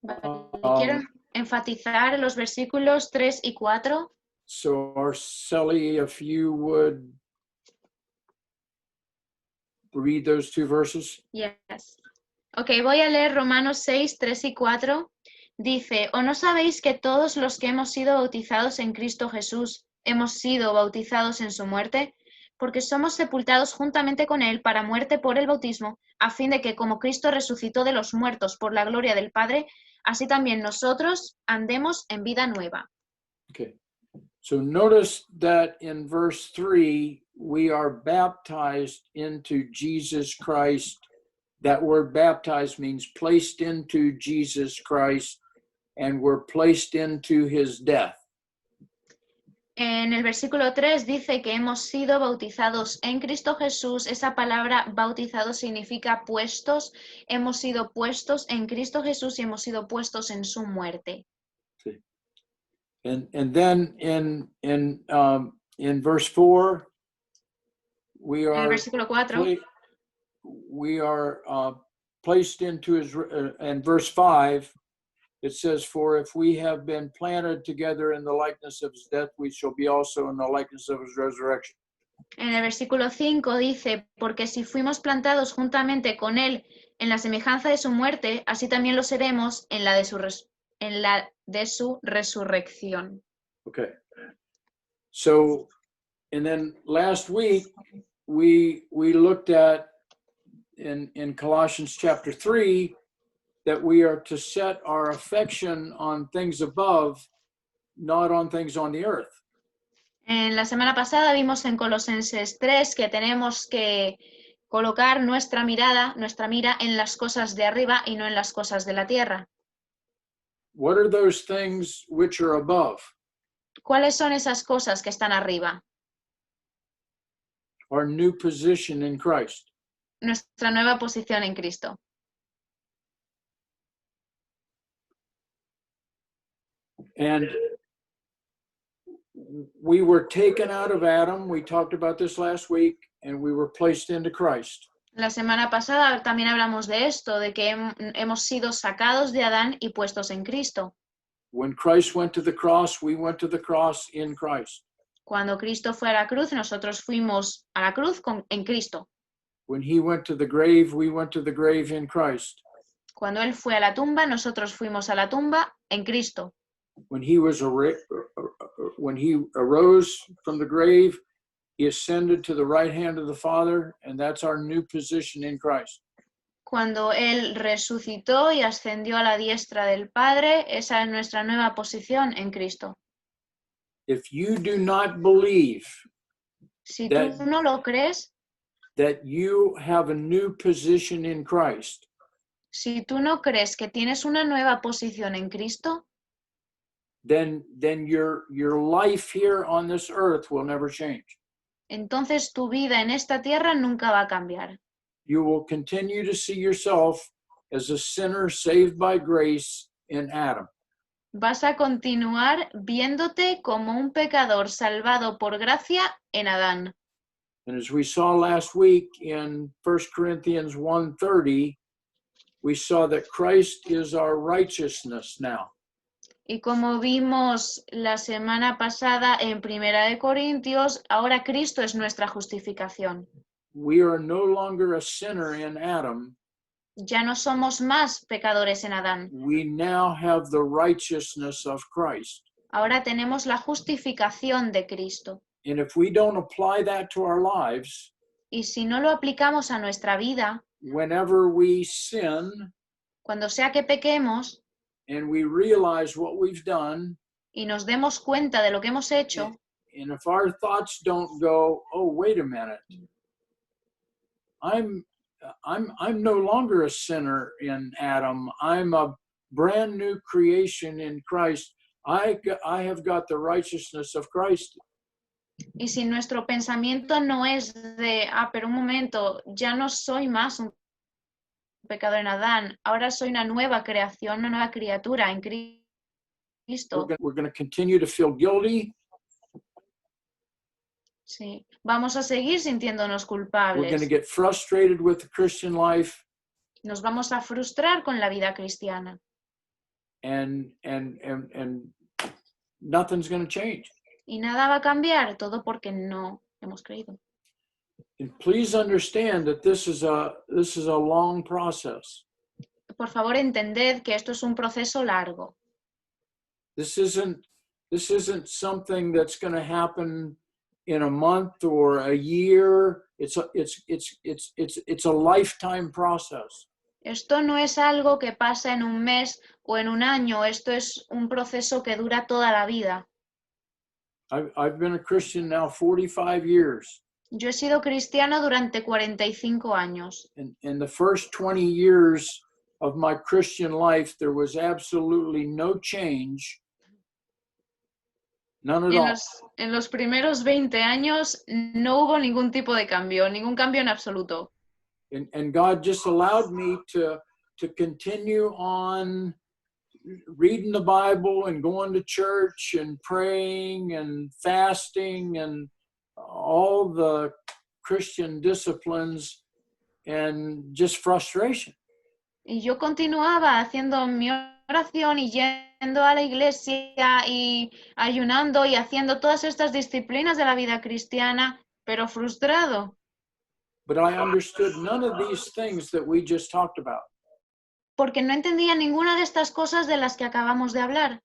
Speaker 2: Vale, quiero enfatizar los versículos 3 y 4.
Speaker 1: So, Arceli, if you would read those two verses.
Speaker 2: Yes. Ok, voy a leer Romanos 6, 3 y 4. Dice, ¿o no sabéis que todos los que hemos sido bautizados en Cristo Jesús hemos sido bautizados en su muerte? Porque somos sepultados juntamente con Él para muerte por el bautismo, a fin de que como Cristo resucitó de los muertos por la gloria del Padre, así también nosotros andemos en vida nueva.
Speaker 1: Okay. So notice that in verse 3, we are baptized into Jesus Christ. That word baptized means placed into Jesus Christ, and we're placed into his death.
Speaker 2: En el versículo 3 dice que hemos sido bautizados en Cristo Jesús. Esa palabra bautizado significa puestos. Hemos sido puestos en Cristo Jesús y hemos sido puestos en su muerte.
Speaker 1: Sí. And then in verse 4, we
Speaker 2: En el
Speaker 1: are
Speaker 2: versículo 4.
Speaker 1: Placed into his, and verse 5, it says, for if we have been planted together in the likeness of his death, we shall be also in the likeness of his resurrection.
Speaker 2: En el versículo 5 dice, porque si fuimos plantados juntamente con él en la semejanza de su muerte, así también lo seremos en la de su resurrección.
Speaker 1: Okay. So, and then last week, we looked at in Colossians chapter 3 that we are to set our affection on things above, not on things on the earth.
Speaker 2: En la semana pasada vimos en Colosenses 3 que tenemos que colocar nuestra mira en las cosas de arriba y no en las cosas de la tierra.
Speaker 1: What are those things which are above?
Speaker 2: ¿Cuáles son esas cosas que están arriba?
Speaker 1: Our new position in Christ.
Speaker 2: Nuestra nueva posición en Cristo.
Speaker 1: And we were taken out of Adam. We talked about this last week, and we were placed into Christ.
Speaker 2: La semana pasada también hablamos de esto, de que hemos sido sacados de Adán y puestos en Cristo.
Speaker 1: When Christ went to the cross, we went to the cross in Christ.
Speaker 2: Cuando Cristo fue a la cruz, nosotros fuimos a la cruz en Cristo.
Speaker 1: When he went to the grave, we went to the grave in Christ.
Speaker 2: Cuando él fue a la tumba, nosotros fuimos a la tumba en Cristo.
Speaker 1: When he arose from the grave, he ascended to the right hand of the Father, and that's our new position in Christ.
Speaker 2: Cuando él resucitó y ascendió a la diestra del Padre, esa es nuestra nueva posición en Cristo.
Speaker 1: If you do not believe
Speaker 2: Si tú no lo crees,
Speaker 1: that you have a new position in Christ,
Speaker 2: si tú no crees que tienes una nueva posición en Cristo,
Speaker 1: then your life here on this earth will never change.
Speaker 2: entonces tu vida en esta tierra nunca va a cambiar.
Speaker 1: You will continue to see yourself as a sinner saved by grace in Adam.
Speaker 2: Vas a continuar viéndote como un pecador salvado por gracia en Adán.
Speaker 1: And as we saw last week in 1 Corinthians 1:30, we saw that Christ is our righteousness now.
Speaker 2: Y como vimos la semana pasada en 1 de Corintios, ahora Cristo es nuestra justificación.
Speaker 1: We are no longer a sinner in Adam.
Speaker 2: Ya no somos más pecadores en Adán.
Speaker 1: We now have the righteousness of Christ.
Speaker 2: Ahora tenemos la justificación de Cristo.
Speaker 1: And if we don't apply that to our lives,
Speaker 2: Y si no lo aplicamos a nuestra vida,
Speaker 1: whenever we sin
Speaker 2: cuando sea que pequemos
Speaker 1: and we realize what we've done,
Speaker 2: y nos demos cuenta de lo que hemos hecho,
Speaker 1: and if our thoughts don't go, oh, wait a minute, I'm I'm no longer a sinner in Adam. I'm a brand new creation in Christ. I have got the righteousness of Christ.
Speaker 2: Y si nuestro pensamiento no es de, pero un momento, ya no soy más un pecador en Adán, ahora soy una nueva creación, una nueva criatura en Cristo.
Speaker 1: We're going to continue to feel guilty.
Speaker 2: Sí. Vamos a seguir sintiéndonos
Speaker 1: We're going to
Speaker 2: culpables.
Speaker 1: get frustrated with the Christian life.
Speaker 2: Nos vamos a frustrar con la vida cristiana.
Speaker 1: And nothing's going to change.
Speaker 2: Y nada va a cambiar, todo porque no hemos creído.
Speaker 1: And please understand that this is a long process.
Speaker 2: Por favor, entended que esto es un proceso largo.
Speaker 1: This isn't something that's going to happen in a month or a year. It's a lifetime process.
Speaker 2: Esto no es algo que pasa en un mes o en un año, esto es un proceso que dura toda la vida.
Speaker 1: I've been a Christian now 45 years.
Speaker 2: Yo he sido cristiano durante 45 años.
Speaker 1: In the first 20 years of my Christian life, there was absolutely no change. None at all.
Speaker 2: En los primeros 20 años no hubo ningún tipo de cambio, ningún cambio en absoluto.
Speaker 1: And God just allowed me to continue on reading the Bible and going to church and praying and fasting and all the Christian disciplines and just frustration.
Speaker 2: Y yo continuaba haciendo mi oración y yendo a la iglesia y ayunando y haciendo todas estas disciplinas de la vida cristiana, pero frustrado.
Speaker 1: But I understood none of these things that we just talked about.
Speaker 2: Porque no entendía ninguna de estas cosas de las que acabamos de hablar.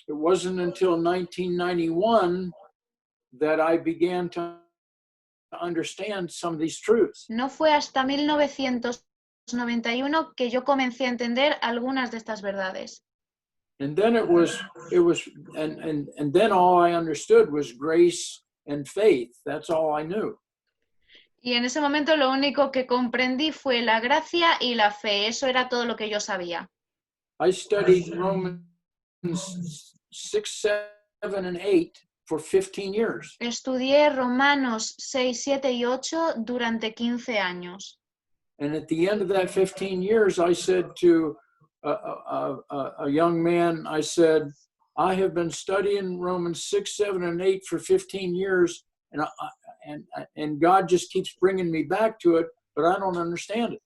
Speaker 1: It wasn't until 1991 that I began to understand some of these truths.
Speaker 2: No fue hasta 1991 que yo comencé a entender algunas de estas verdades.
Speaker 1: And then and then all I understood was grace and faith. That's all I knew.
Speaker 2: Y en ese momento lo único que comprendí fue la gracia y la fe. Eso era todo lo que yo sabía.
Speaker 1: I studied Romans 6, 7, and 8 for 15 years.
Speaker 2: Estudié Romanos 6, 7 y 8 durante 15 años.
Speaker 1: And at the end of that 15 years, I said to a young man, I said, I have been studying Romans 6, 7, and 8 for 15 years, and God just keeps bringing me back to it, but I don't understand it.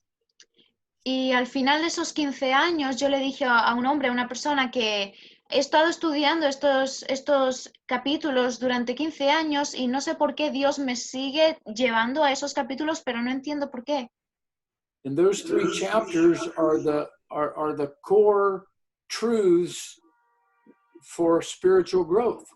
Speaker 2: Y al final de esos 15 años yo le dije a un hombre, a una persona que he estado estudiando estos capítulos durante 15 años y no sé por qué Dios me sigue llevando a esos capítulos, pero no entiendo por qué.
Speaker 1: And those 3 chapters are the core truths for spiritual growth.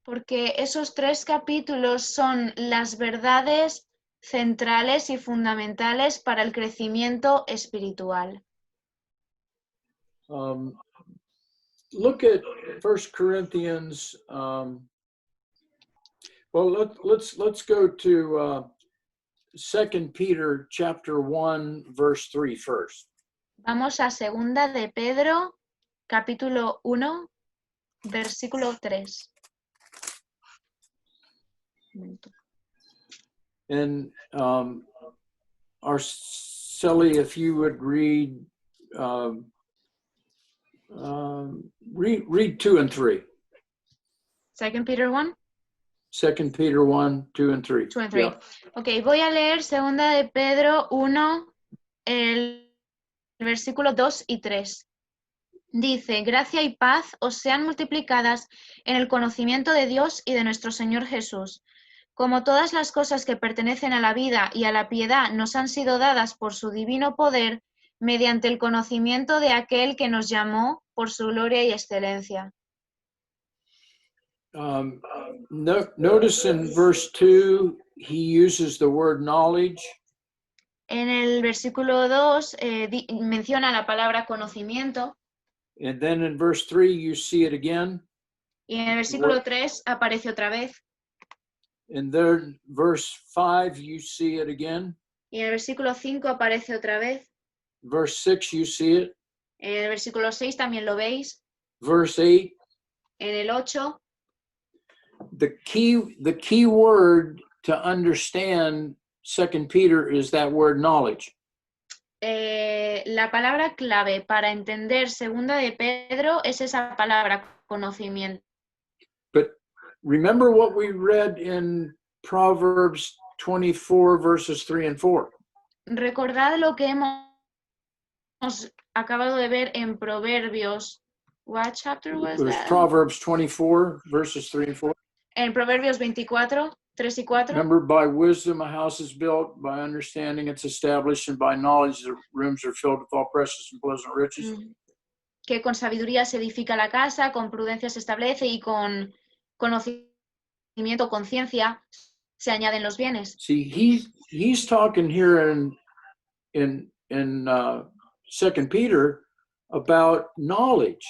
Speaker 2: Porque esos 3 capítulos son las verdades centrales y fundamentales para el crecimiento espiritual.
Speaker 1: Look at 1 Corinthians. Let's go to 2 Peter chapter 1, verse 3 first.
Speaker 2: Vamos a segunda de Pedro, capítulo 1, versículo 3.
Speaker 1: And Arceli, if you would read 2 and 3.
Speaker 2: 2 Peter 1.
Speaker 1: 2 Peter 1, 2 and 3.
Speaker 2: 2 and 3.
Speaker 1: Yeah.
Speaker 2: Ok, voy a leer segunda de Pedro 1, el versículo 2 y 3. Dice, gracia y paz os sean multiplicadas en el conocimiento de Dios y de nuestro Señor Jesús. Como todas las cosas que pertenecen a la vida y a la piedad nos han sido dadas por su divino poder, mediante el conocimiento de aquel que nos llamó por su gloria y excelencia.
Speaker 1: Notice in verse 2, he uses the word knowledge.
Speaker 2: En el versículo 2 menciona la palabra conocimiento.
Speaker 1: And then in verse 3, you see it again.
Speaker 2: Y en el versículo 3 aparece otra vez.
Speaker 1: And then verse 5, you see it again.
Speaker 2: Y en el versículo 5 aparece otra vez.
Speaker 1: Verse 6, you see it.
Speaker 2: En el versículo 6 también lo veis.
Speaker 1: Verse 8,
Speaker 2: En el 8,
Speaker 1: the key word to understand 2 Peter is that word knowledge.
Speaker 2: la palabra clave para entender segunda de Pedro es esa palabra conocimiento.
Speaker 1: But remember what we read in Proverbs 24, verses 3 and 4.
Speaker 2: Recordad lo que hemos acabado de ver en Proverbios. What chapter was
Speaker 1: It was
Speaker 2: that?
Speaker 1: Proverbs 24, verses 3 and 4.
Speaker 2: En Proverbios 24, 3 y 4.
Speaker 1: Remember, by wisdom a house is built, by understanding it's established, and by knowledge the rooms are filled with all precious and pleasant riches.
Speaker 2: Que con sabiduría se edifica la casa, con prudencia se establece y con conocimiento, conciencia, se añaden los bienes.
Speaker 1: See, he's talking here in 2 Peter about knowledge,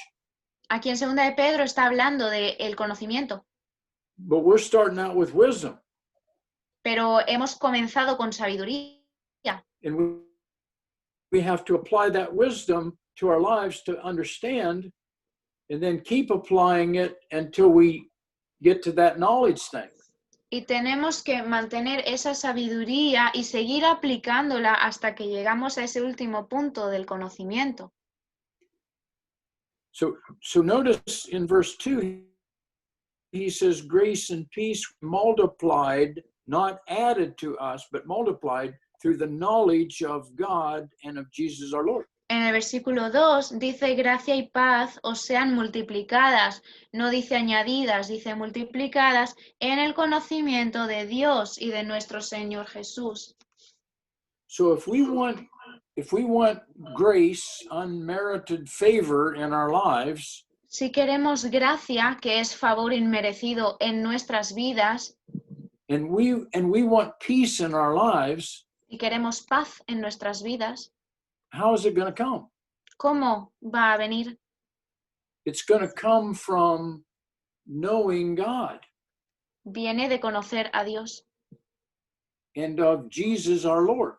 Speaker 2: Aquí en segunda de Pedro está hablando del conocimiento,
Speaker 1: but we're starting out with wisdom,
Speaker 2: pero hemos comenzado con sabiduría
Speaker 1: and we have to apply that wisdom to our lives to understand, and then keep applying it until we get to that knowledge thing.
Speaker 2: y tenemos que mantener esa sabiduría y seguir aplicándola hasta que llegamos a ese último punto del conocimiento.
Speaker 1: So notice in verse 2, he says, grace and peace multiplied, not added to us, but multiplied through the knowledge of God and of Jesus our Lord.
Speaker 2: En el versículo 2 dice gracia y paz os sean multiplicadas, no dice añadidas, dice multiplicadas en el conocimiento de Dios y de nuestro Señor Jesús.
Speaker 1: So if we want grace, unmerited favor in our lives,
Speaker 2: Si queremos gracia, que es favor inmerecido en nuestras vidas,
Speaker 1: and we want peace in our lives,
Speaker 2: y queremos paz en nuestras vidas,
Speaker 1: how is it going to come?
Speaker 2: ¿cómo va a venir?
Speaker 1: It's going to come from knowing God
Speaker 2: Viene de conocer a Dios
Speaker 1: and of Jesus our Lord.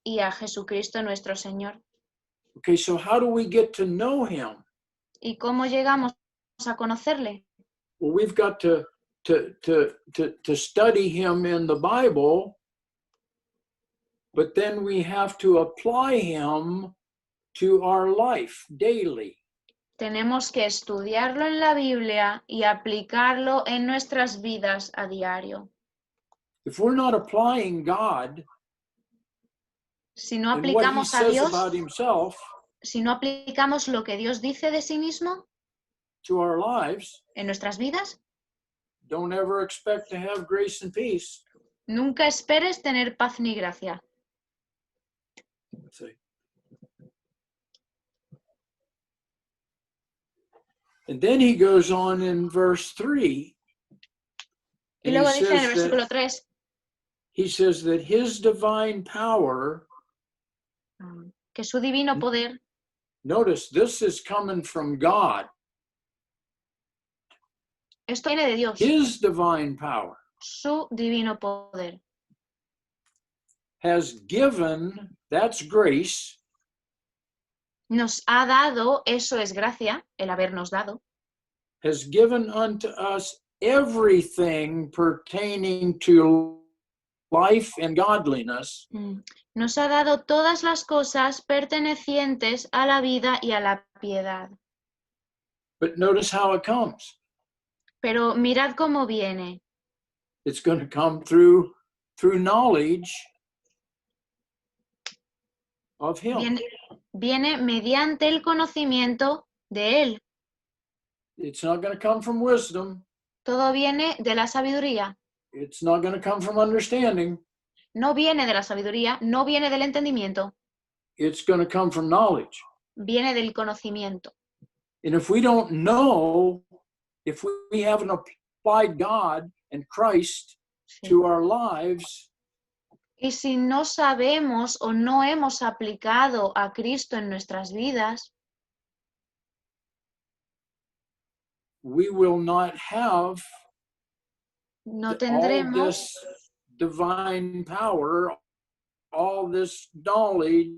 Speaker 2: y a Jesucristo nuestro Señor.
Speaker 1: Okay, so how do we get to know him?
Speaker 2: ¿Y cómo llegamos a conocerle?
Speaker 1: Well, we've got to study him in the Bible, but then we have to apply him to our life daily.
Speaker 2: Tenemos que estudiarlo en la Biblia y aplicarlo en nuestras vidas a diario.
Speaker 1: If we're not applying God
Speaker 2: Si no
Speaker 1: and what he
Speaker 2: aplicamos a
Speaker 1: says
Speaker 2: Dios,
Speaker 1: about himself
Speaker 2: si no aplicamos lo que Dios dice de sí mismo
Speaker 1: to our lives,
Speaker 2: en nuestras vidas,
Speaker 1: don't ever expect to have grace and peace.
Speaker 2: nunca esperes tener paz ni gracia.
Speaker 1: Let's see. And then he goes on in verse 3.
Speaker 2: Y
Speaker 1: And
Speaker 2: luego dice en el versículo 3,
Speaker 1: he says that his divine power,
Speaker 2: que su divino poder,
Speaker 1: notice this is coming from God.
Speaker 2: esto viene de Dios,
Speaker 1: His divine power
Speaker 2: su divino poder,
Speaker 1: has given, that's grace,
Speaker 2: nos ha dado, eso es gracia, el habernos dado,
Speaker 1: has given unto us everything pertaining to life and godliness.
Speaker 2: Nos ha dado todas las cosas pertenecientes a la vida y a la piedad.
Speaker 1: But notice how it comes.
Speaker 2: Pero mirad cómo viene.
Speaker 1: It's going to come through knowledge of him.
Speaker 2: Viene mediante el conocimiento de Él.
Speaker 1: It's not going to come from wisdom.
Speaker 2: Todo viene de la sabiduría.
Speaker 1: It's not going to come from understanding.
Speaker 2: No viene de la sabiduría, no viene del entendimiento.
Speaker 1: It's going to come from knowledge.
Speaker 2: Viene del conocimiento.
Speaker 1: And if we don't know, if we haven't applied God and Christ to our lives,
Speaker 2: y si no sabemos o no hemos aplicado a Cristo en nuestras vidas,
Speaker 1: we will not have
Speaker 2: no
Speaker 1: all
Speaker 2: tendremos
Speaker 1: this divine power, all this knowledge,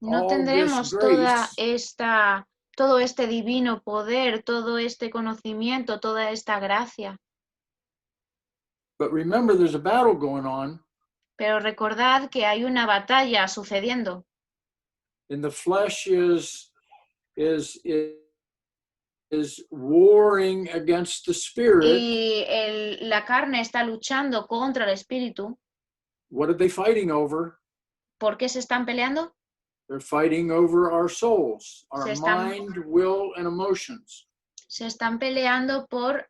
Speaker 2: No
Speaker 1: all this
Speaker 2: tendremos toda
Speaker 1: grace,
Speaker 2: todo este divino poder, todo este conocimiento, toda esta gracia.
Speaker 1: but remember there's a battle going on,
Speaker 2: Pero recordad que hay una batalla sucediendo
Speaker 1: and the flesh is warring against the spirit.
Speaker 2: y la carne está luchando contra el espíritu.
Speaker 1: What are they fighting over?
Speaker 2: ¿Por qué se están peleando?
Speaker 1: They're fighting over our souls, our
Speaker 2: Se están-
Speaker 1: mind, will, and emotions.
Speaker 2: Se están peleando por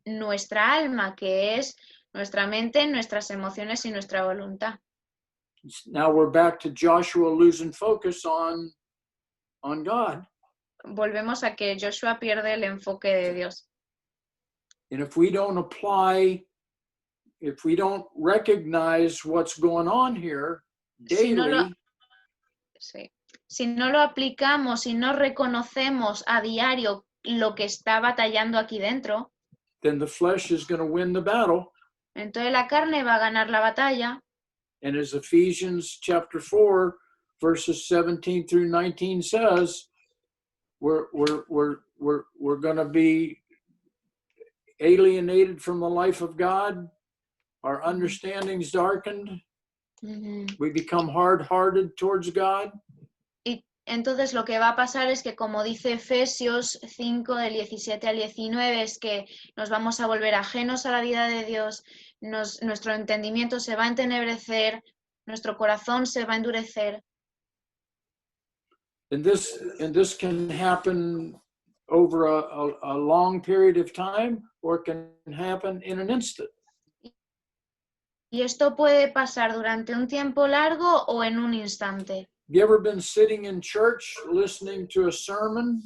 Speaker 2: nuestra alma, que es nuestra mente, nuestras emociones y nuestra voluntad.
Speaker 1: Now we're back to Joshua losing focus on God.
Speaker 2: Volvemos a que Joshua pierde el enfoque de Dios.
Speaker 1: And if we don't apply, if we don't recognize what's going on here
Speaker 2: Si no lo-
Speaker 1: daily,
Speaker 2: Sí. Si no lo aplicamos, si no reconocemos a diario lo que está batallando aquí dentro,
Speaker 1: then the flesh is going to win the battle.
Speaker 2: entonces la carne va a ganar la batalla.
Speaker 1: And as Ephesians chapter 4, verses 17 through 19 says, we're going to be alienated from the life of God. Our understanding's darkened. We become hard-hearted towards God.
Speaker 2: Y entonces lo que va a pasar es que, como dice Efesios 5, del 17 al 19, es que nos vamos a volver ajenos a la vida de Dios, nuestro entendimiento se va a entenebrecer, nuestro corazón se va a endurecer.
Speaker 1: And this can happen over a long period of time, or it can happen in an instant.
Speaker 2: Y esto puede pasar durante un tiempo largo o en un instante.
Speaker 1: Have you ever been sitting in church listening to a sermon,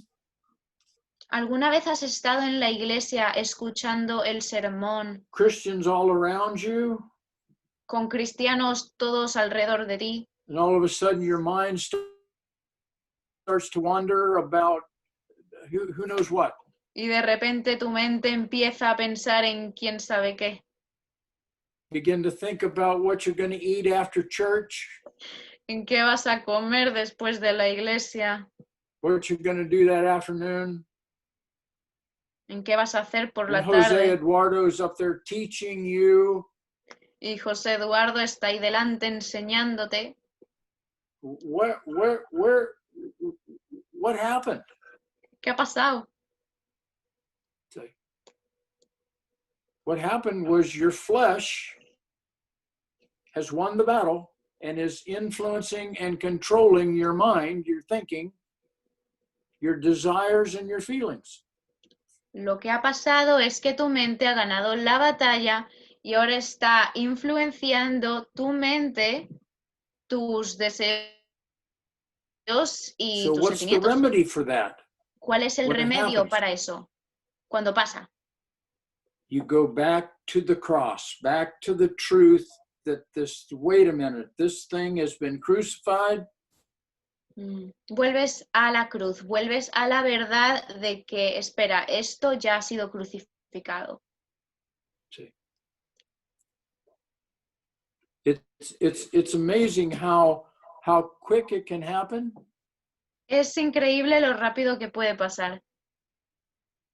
Speaker 2: ¿Alguna vez has estado en la iglesia escuchando el sermón
Speaker 1: Christians all around you,
Speaker 2: con cristianos todos alrededor de ti?
Speaker 1: and all of a sudden your mind starts to wander about who knows what?
Speaker 2: Y de repente tu mente empieza a pensar en quién sabe qué.
Speaker 1: Begin to think about what you're going to eat after church,
Speaker 2: ¿En qué vas a comer después de la iglesia?
Speaker 1: what you're going to do that afternoon.
Speaker 2: ¿En qué vas a hacer por la
Speaker 1: And Jose
Speaker 2: tarde?
Speaker 1: Eduardo's up there teaching you.
Speaker 2: Y José Eduardo está ahí delante enseñándote.
Speaker 1: What happened?
Speaker 2: ¿Qué ha pasado?
Speaker 1: What happened was your flesh has won the battle and is influencing and controlling your mind, your thinking, your desires, and your feelings.
Speaker 2: Lo que ha pasado es que tu mente ha ganado la batalla y ahora está influenciando tu mente, tus deseos y
Speaker 1: So
Speaker 2: tus
Speaker 1: what's the
Speaker 2: sentimientos.
Speaker 1: remedy for that?
Speaker 2: ¿Cuál es el
Speaker 1: when it
Speaker 2: remedio
Speaker 1: happens?
Speaker 2: para eso? Cuando pasa.
Speaker 1: You go back to the cross, back to the truth that wait a minute, this thing has been crucified.
Speaker 2: Vuelves a la cruz, vuelves a la verdad de que, espera, esto ya ha sido crucificado.
Speaker 1: See. It's amazing how quick it can happen.
Speaker 2: Es increíble lo rápido que puede pasar.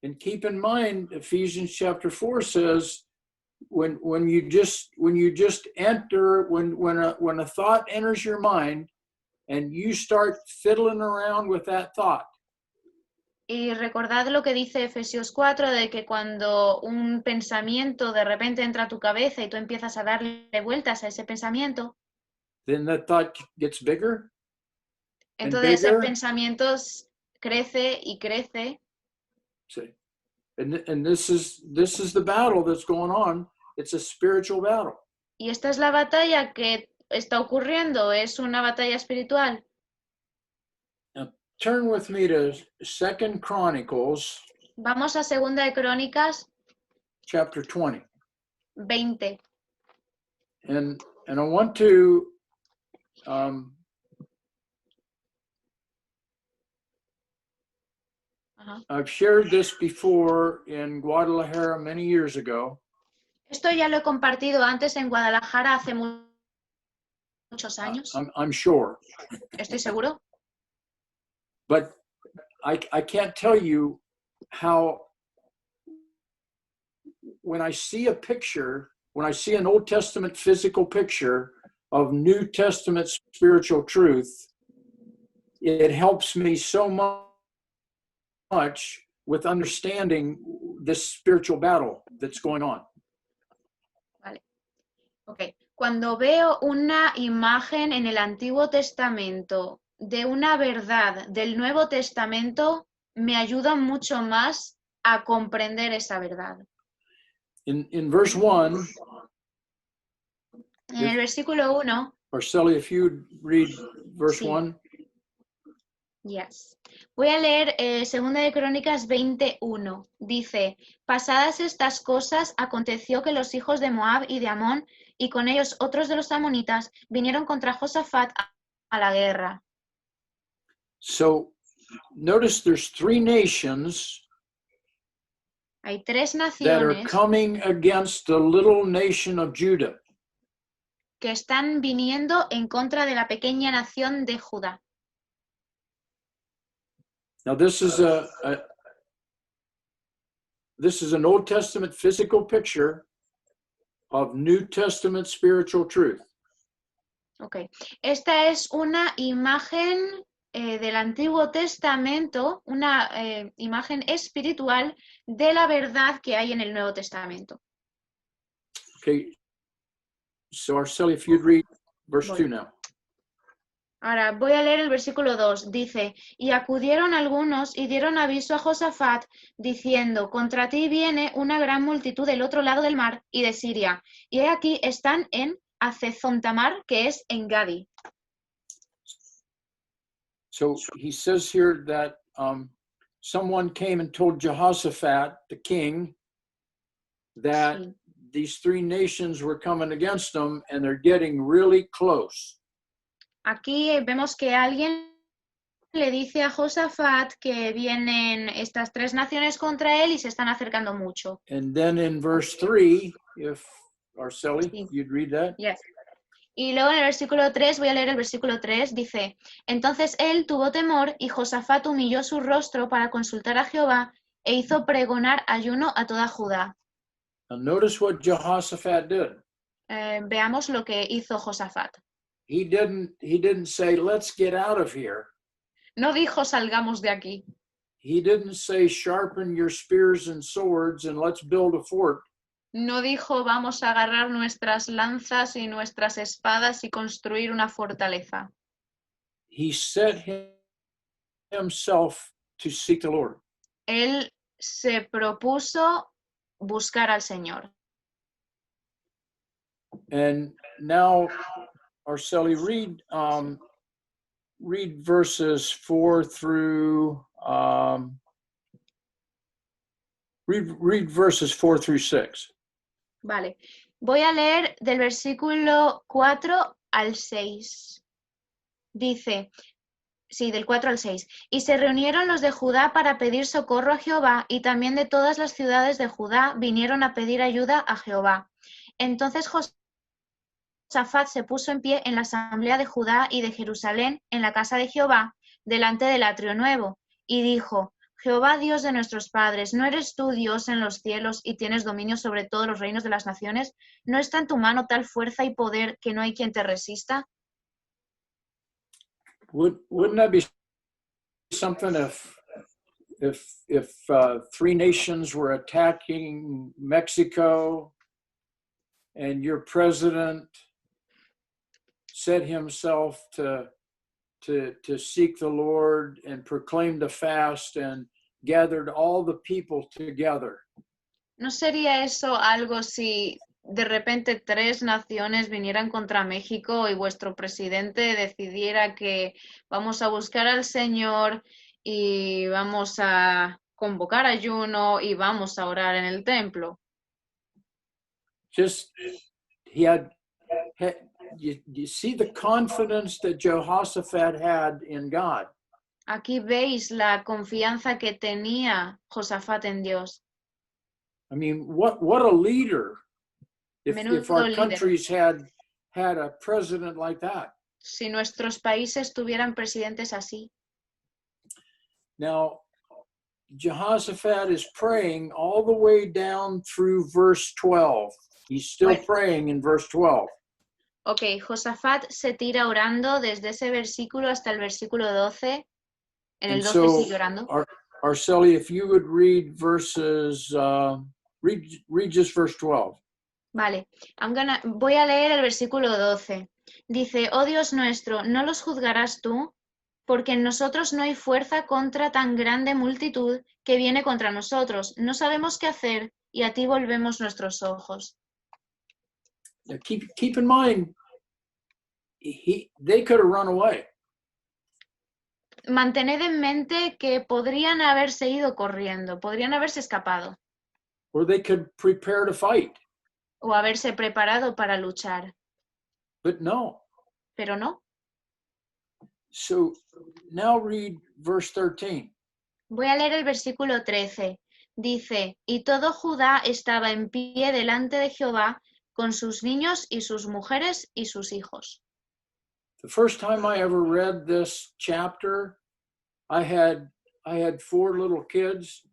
Speaker 1: And keep in mind, Ephesians chapter 4 says, when you just enter, when a thought enters your mind, and you start fiddling around with that thought.
Speaker 2: Y recordad lo que dice Efesios 4, de que cuando un pensamiento de repente entra a tu cabeza y tú empiezas a darle vueltas a ese pensamiento,
Speaker 1: Then that thought gets bigger.
Speaker 2: entonces ese
Speaker 1: bigger.
Speaker 2: pensamiento crece y crece.
Speaker 1: See, and this is the battle that's going on. It's a spiritual battle.
Speaker 2: Y esta es la batalla que está ocurriendo, es una batalla espiritual.
Speaker 1: Now, turn with me to 2 Chronicles
Speaker 2: Vamos a 2 de Crónicas
Speaker 1: chapter 20.
Speaker 2: 20.
Speaker 1: And I want to I've shared this before in Guadalajara many years ago.
Speaker 2: Esto ya lo he compartido antes en Guadalajara hace mucho muchos años,
Speaker 1: I'm sure.
Speaker 2: estoy seguro.
Speaker 1: But I can't tell you how, when I see a picture, when I see an Old Testament physical picture of New Testament spiritual truth, it helps me so much with understanding this spiritual battle that's going on.
Speaker 2: Vale. Ok. Cuando veo una imagen en el Antiguo Testamento de una verdad del Nuevo Testamento, me ayuda mucho más a comprender esa verdad.
Speaker 1: In verse 1,
Speaker 2: En el versículo 1,
Speaker 1: Arceli, if you read verse
Speaker 2: Sí.
Speaker 1: 1.
Speaker 2: yes. Voy a leer 2 de Crónicas 21. Dice, pasadas estas cosas, aconteció que los hijos de Moab y de Amón, y con ellos otros de los amonitas, vinieron contra Josafat a la guerra.
Speaker 1: So notice there's three nations
Speaker 2: Hay tres
Speaker 1: that are
Speaker 2: naciones
Speaker 1: coming against the little nation of Judah.
Speaker 2: que están viniendo en contra de la pequeña nación de Judá.
Speaker 1: Now this is an Old Testament physical picture of New Testament spiritual truth.
Speaker 2: Okay. Esta es una imagen del Antiguo Testamento, una imagen espiritual de la verdad que hay en el Nuevo Testamento.
Speaker 1: Okay. So Arceli, if you'd read verse
Speaker 2: Voy.
Speaker 1: 2 now.
Speaker 2: Ahora voy a leer el versículo 2. Dice, y acudieron algunos y dieron aviso a Josafat, diciendo, contra ti viene una gran multitud del otro lado del mar y de Siria, y he aquí están en Acezontamar, que es en Gadi.
Speaker 1: So he says here that someone came and told Jehoshaphat, the king, that
Speaker 2: Sí.
Speaker 1: these three nations were coming against them and they're getting really close.
Speaker 2: Aquí vemos que alguien le dice a Josafat que vienen estas tres naciones contra él y se están acercando mucho.
Speaker 1: And then in verse 3, if Arceli,
Speaker 2: Sí.
Speaker 1: you'd read that.
Speaker 2: Yes. Y luego en el versículo 3, voy a leer el versículo 3, dice, entonces él tuvo temor y Josafat humilló su rostro para consultar a Jehová e hizo pregonar ayuno a toda Judá.
Speaker 1: Now notice what Jehoshaphat did.
Speaker 2: Veamos lo que hizo Josafat.
Speaker 1: He didn't say, let's get out of here.
Speaker 2: No dijo salgamos de aquí.
Speaker 1: He didn't say, sharpen your spears and swords and let's build a fort.
Speaker 2: No dijo vamos a agarrar nuestras lanzas y nuestras espadas y construir una fortaleza.
Speaker 1: He set himself to seek the Lord.
Speaker 2: Él se propuso buscar al Señor.
Speaker 1: And now, Arceli, read verses 4 through read verses 4 through 6.
Speaker 2: Vale, voy a leer del versículo 4 al 6. Dice, sí, del 4 al 6. Y se reunieron los de Judá para pedir socorro a Jehová, y también de todas las ciudades de Judá vinieron a pedir ayuda a Jehová. Entonces Josafat se puso en pie en la asamblea de Judá y de Jerusalén, en la casa de Jehová, delante del atrio nuevo, y dijo, Jehová Dios de nuestros padres, ¿no eres tú Dios en los cielos y tienes dominio sobre todos los reinos de las naciones? ¿No está en tu mano tal fuerza y poder que no hay quien te resista?
Speaker 1: Wouldn't that be something if three nations were attacking Mexico and your president set himself to seek the Lord and proclaimed a fast and gathered all the people together?
Speaker 2: ¿No sería eso algo si de repente tres naciones vinieran contra México y vuestro presidente decidiera que vamos a buscar al Señor y vamos a convocar ayuno y vamos a orar en el templo?
Speaker 1: Just, you see the confidence that Jehoshaphat had in God.
Speaker 2: Aquí veis la confianza que tenía Josafat en Dios.
Speaker 1: I mean, what a leader. If
Speaker 2: Menudo
Speaker 1: our
Speaker 2: líder.
Speaker 1: countries had had a president like that.
Speaker 2: Si nuestros países tuvieran presidentes así.
Speaker 1: Now, Jehoshaphat is praying all the way down through verse 12. He's still
Speaker 2: Bueno.
Speaker 1: praying in verse 12.
Speaker 2: Ok, Josafat se tira orando desde ese versículo hasta el versículo 12. En el
Speaker 1: And
Speaker 2: 12
Speaker 1: so,
Speaker 2: sigue orando.
Speaker 1: Arceli, if you would read read just verse 12.
Speaker 2: Vale, voy a leer el versículo 12. Dice, oh Dios nuestro, ¿no los juzgarás tú? Porque en nosotros no hay fuerza contra tan grande multitud que viene contra nosotros. No sabemos qué hacer y a ti volvemos nuestros ojos.
Speaker 1: Now keep in mind, they could have run away.
Speaker 2: Mantened en mente que podrían haberse ido corriendo, podrían haberse escapado
Speaker 1: Or they could prepare to fight.
Speaker 2: o haberse preparado para luchar,
Speaker 1: But no.
Speaker 2: pero no.
Speaker 1: So now read verse 13.
Speaker 2: Voy a leer el versículo 13. Dice, y todo Judá estaba en pie delante de Jehová con sus niños y sus mujeres y sus hijos.
Speaker 1: The first time I ever read this chapter, I had 4 little kids.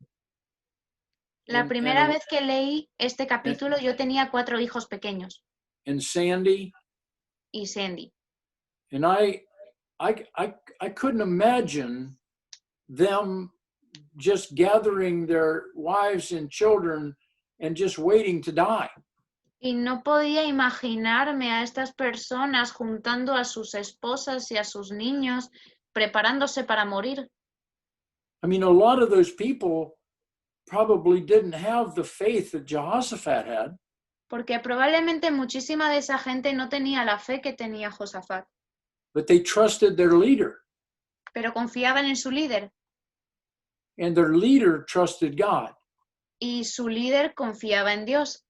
Speaker 2: La primera vez que leí este capítulo yo tenía 4 hijos pequeños.
Speaker 1: And Sandy.
Speaker 2: Y Sandy.
Speaker 1: And I couldn't imagine them just gathering their wives and children and just waiting to die.
Speaker 2: Y no podía imaginarme a estas personas juntando a sus esposas y a sus niños, preparándose para morir.
Speaker 1: I mean, a lot of those people probably didn't have the faith that Jehoshaphat had.
Speaker 2: Porque probablemente muchísima de esa gente no tenía la fe que tenía Josafat.
Speaker 1: But they trusted their leader.
Speaker 2: Pero confiaban en su líder.
Speaker 1: And their leader trusted God.
Speaker 2: Y su líder confiaba en Dios.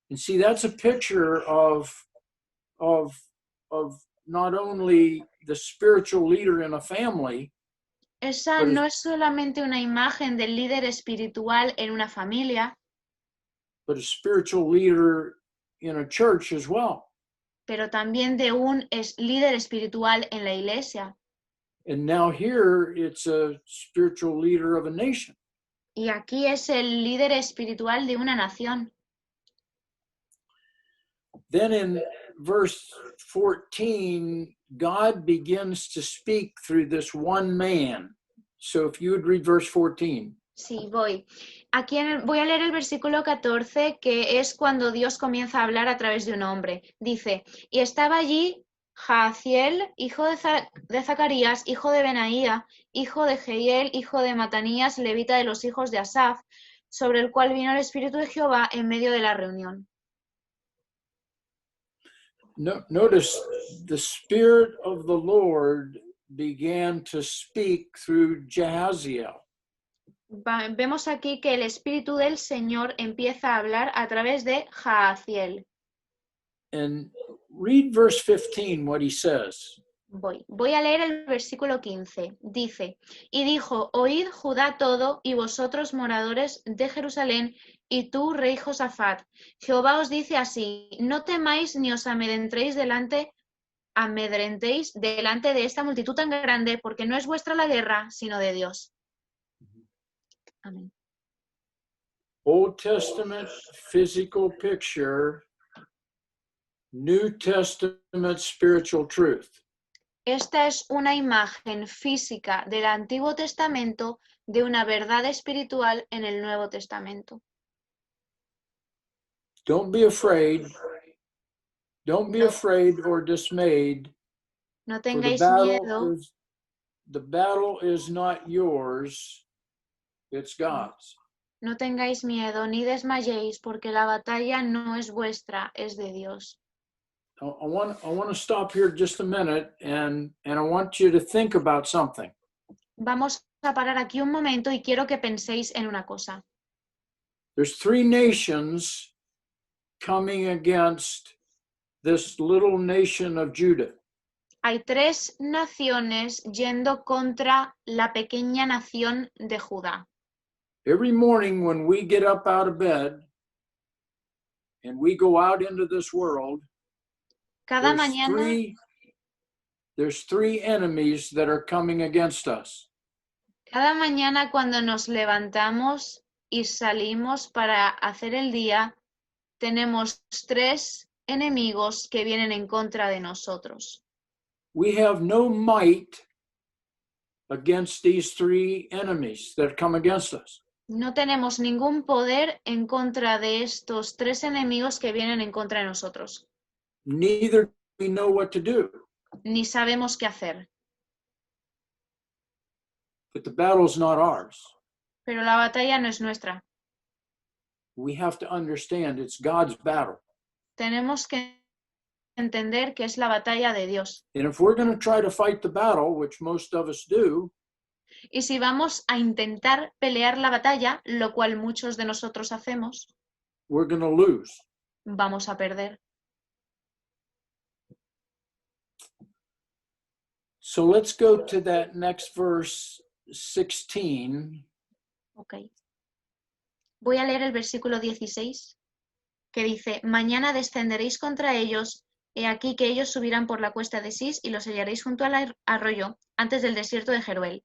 Speaker 1: And see, that's a picture of not only the spiritual leader in a family.
Speaker 2: Esa no es solamente una imagen del líder espiritual en una familia,
Speaker 1: but a spiritual leader in a church as well.
Speaker 2: Pero también de un líder espiritual en la iglesia.
Speaker 1: And now here it's a spiritual leader of a nation.
Speaker 2: Y aquí es el líder espiritual de una nación.
Speaker 1: Then in verse 14, God begins to speak through this one man. So if you would read verse 14.
Speaker 2: Sí, voy. Aquí voy a leer el versículo 14, que es cuando Dios comienza a hablar a través de un hombre. Dice, y estaba allí Jahaziel, hijo de Zacarías, hijo de Benaía, hijo de Jehiel, hijo de Matanías, levita de los hijos de Asaf, sobre el cual vino el Espíritu de Jehová en medio de la reunión.
Speaker 1: Notice the Spirit of the Lord began to speak through Jahaziel.
Speaker 2: Vemos aquí que el Espíritu del Señor empieza a hablar a través de Jahaziel.
Speaker 1: And read verse 15, what he says.
Speaker 2: Voy a leer el versículo 15. Dice, y dijo, oíd Judá todo, y vosotros moradores de Jerusalén, y tú, rey Josafat. Jehová os dice así, no temáis ni os amedrentéis delante de esta multitud tan grande, porque no es vuestra la guerra, sino de Dios. Amén.
Speaker 1: Old Testament physical picture, New Testament spiritual truth.
Speaker 2: Esta es una imagen física del Antiguo Testamento de una verdad espiritual en el Nuevo Testamento.
Speaker 1: Don't be afraid. Don't be afraid or dismayed.
Speaker 2: No
Speaker 1: For
Speaker 2: tengáis miedo.
Speaker 1: The battle is not yours, it's God's.
Speaker 2: No tengáis miedo ni desmayéis, porque la batalla no es vuestra, es de Dios.
Speaker 1: I want to stop here just a minute and I want you to think about something.
Speaker 2: Vamos a parar aquí un momento y quiero que penséis en una cosa.
Speaker 1: There's 3 nations coming against this little nation of Judah.
Speaker 2: Hay 3 naciones yendo contra la pequeña nación de Judá.
Speaker 1: Every morning when we get up out of bed and we go out into this world,
Speaker 2: Cada mañana,
Speaker 1: there's three enemies that are coming against us.
Speaker 2: cada mañana cuando nos levantamos y salimos para hacer el día, tenemos 3 enemigos que vienen en contra de nosotros.
Speaker 1: We have no might against these three enemies that come against us.
Speaker 2: No tenemos ningún poder en contra de estos 3 enemigos que vienen en contra de nosotros.
Speaker 1: Neither do we know what to do.
Speaker 2: Ni sabemos qué hacer.
Speaker 1: But the battle's not ours.
Speaker 2: Pero la batalla no es nuestra.
Speaker 1: We have to understand it's God's battle.
Speaker 2: Tenemos que entender que es la batalla de Dios.
Speaker 1: And if we're going to try to fight the battle, which most of us do,
Speaker 2: Y si vamos a intentar pelear la batalla, lo cual muchos de nosotros hacemos,
Speaker 1: we're going to lose.
Speaker 2: vamos a perder.
Speaker 1: So let's go to that next verse 16.
Speaker 2: Okay. Voy a leer el versículo 16, que dice: Mañana descenderéis contra ellos, he aquí que ellos subirán por la cuesta de Sis y los hallaréis junto al arroyo, antes del desierto de Jeruel.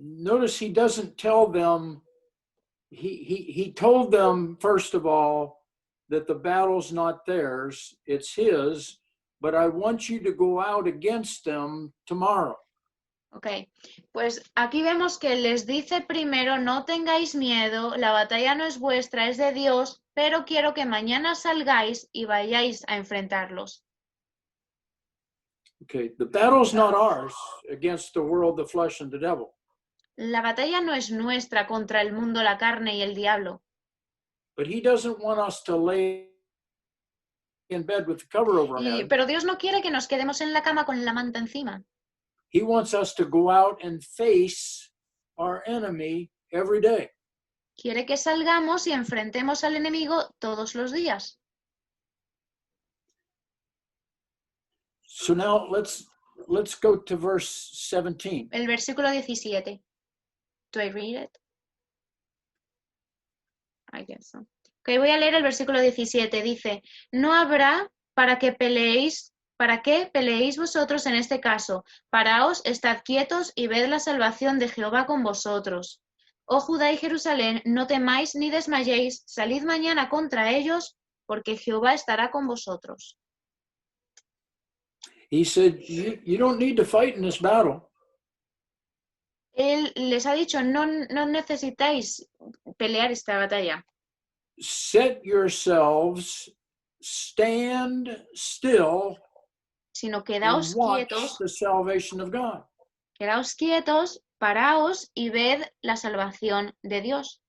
Speaker 1: Notice he doesn't tell them, he told them, first of all, that the battle's not theirs, it's his, but I want you to go out against them tomorrow.
Speaker 2: Ok, pues aquí vemos que les dice primero: no tengáis miedo, la batalla no es vuestra, es de Dios, pero quiero que mañana salgáis y vayáis a enfrentarlos.
Speaker 1: Okay, the battle's not ours against the world, the flesh, and the devil.
Speaker 2: La batalla no es nuestra contra el mundo, la carne y el diablo.
Speaker 1: But he doesn't want us to lay in bed with the cover over our head.
Speaker 2: Pero Dios no quiere que nos quedemos en la cama con la manta encima.
Speaker 1: He wants us to go out and face our enemy every day.
Speaker 2: Quiere que salgamos y enfrentemos al enemigo todos los días.
Speaker 1: So now let's go to verse 17.
Speaker 2: El versículo 17. Do I read it? I guess so. Ok, voy a leer el versículo 17. Dice: no habrá para qué peleéis vosotros en este caso. Paraos, estad quietos y ved la salvación de Jehová con vosotros. Oh Judá y Jerusalén, no temáis ni desmayéis, salid mañana contra ellos, porque Jehová estará con vosotros.
Speaker 1: He said, you don't need to fight in this battle.
Speaker 2: Él les ha dicho: no necesitáis pelear esta batalla.
Speaker 1: Set yourselves, stand still,
Speaker 2: Sino
Speaker 1: and
Speaker 2: quedaos
Speaker 1: watch
Speaker 2: quietos,
Speaker 1: the salvation of God.
Speaker 2: paraos y ved la salvación de Dios.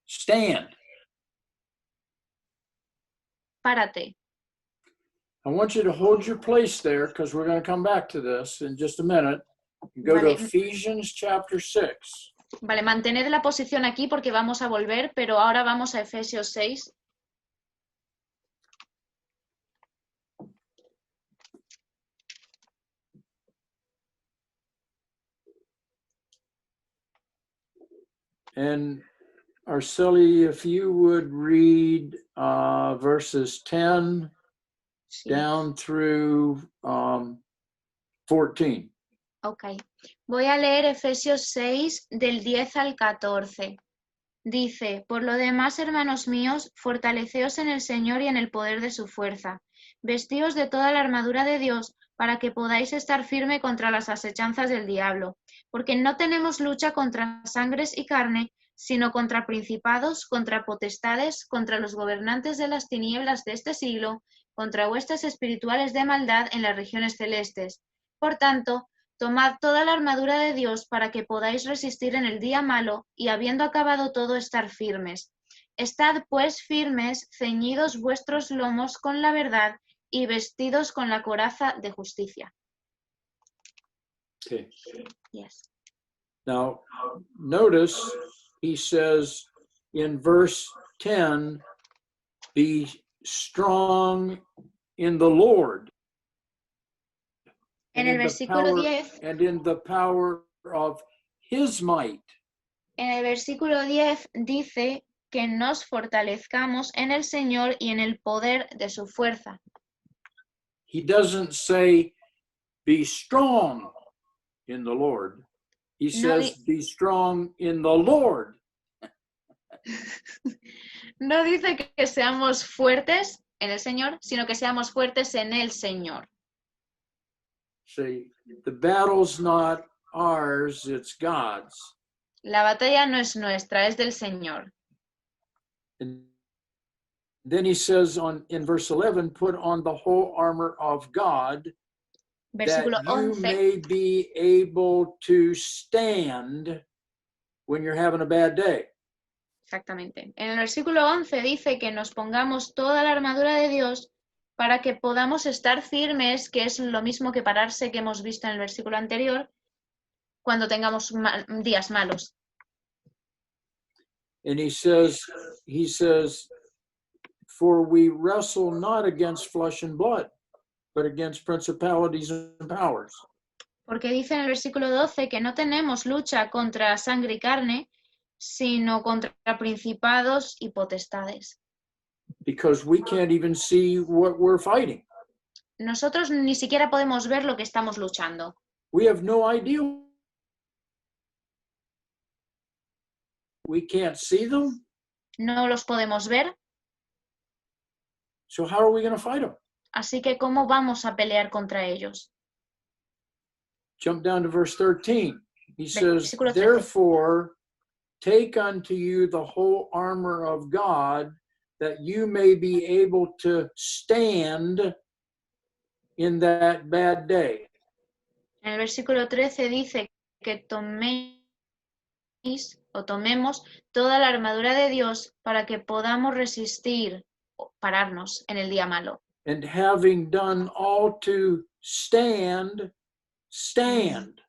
Speaker 1: Stand.
Speaker 2: Párate.
Speaker 1: I want you to hold your place there because we're going to come back to this in just a minute. Go to
Speaker 2: Vale.
Speaker 1: Ephesians chapter 6.
Speaker 2: Vale, mantened la posición aquí porque vamos a volver, pero ahora vamos a Efesios 6.
Speaker 1: And Arceli, if you would read verses 10
Speaker 2: Sí.
Speaker 1: down through 14.
Speaker 2: Ok. Voy a leer Efesios 6 del 10 al 14. Dice: por lo demás, hermanos míos, fortaleceos en el Señor y en el poder de su fuerza. Vestíos de toda la armadura de Dios para que podáis estar firme contra las asechanzas del diablo. Porque no tenemos lucha contra sangres y carne, sino contra principados, contra potestades, contra los gobernantes de las tinieblas de este siglo, contra huestes espirituales de maldad en las regiones celestes. Por tanto, tomad toda la armadura de Dios para que podáis resistir en el día malo y, habiendo acabado todo, estar firmes. Estad pues firmes, ceñidos vuestros lomos con la verdad y vestidos con la coraza de justicia.
Speaker 1: Okay.
Speaker 2: Yes.
Speaker 1: Now, notice he says in verse 10, be strong in the Lord.
Speaker 2: En
Speaker 1: and
Speaker 2: el
Speaker 1: in the
Speaker 2: versículo
Speaker 1: power-
Speaker 2: 10,
Speaker 1: And in the power of his might.
Speaker 2: En el versículo 10 dice que nos fortalezcamos en el Señor y en el poder de su fuerza.
Speaker 1: He doesn't say, be strong in the Lord. He
Speaker 2: No
Speaker 1: says, be strong in the Lord.
Speaker 2: No dice que seamos fuertes en el Señor, sino que seamos fuertes en el Señor.
Speaker 1: See, the battle's not ours, it's God's.
Speaker 2: La batalla no es nuestra, es del Señor.
Speaker 1: And then he says in verse 11, put on the whole armor of God,
Speaker 2: Versículo
Speaker 1: that you
Speaker 2: 11.
Speaker 1: may be able to stand when you're having a bad day.
Speaker 2: Exactamente. En el versículo 11 dice que nos pongamos toda la armadura de Dios para que podamos estar firmes, que es lo mismo que pararse que hemos visto en el versículo anterior, cuando tengamos días malos.
Speaker 1: And he says, for we wrestle not against flesh and blood, but against principalities and powers.
Speaker 2: Porque dice en el versículo 12 que no tenemos lucha contra sangre y carne, sino contra principados y potestades.
Speaker 1: Because we can't even see what we're fighting.
Speaker 2: Nosotros ni siquiera podemos ver lo que estamos luchando.
Speaker 1: We have no idea. We can't see them.
Speaker 2: No los podemos ver,
Speaker 1: So how are we going to fight them?
Speaker 2: así que ¿cómo vamos a pelear contra ellos?
Speaker 1: Jump down to verse 13. He says,
Speaker 2: Versículo 13.
Speaker 1: therefore, take unto you the whole armor of God, that you may be able to stand in that bad day.
Speaker 2: En el versículo 13 dice que tomemos toda la armadura de Dios para que podamos resistir o pararnos en el día malo.
Speaker 1: And having done all to stand, stand.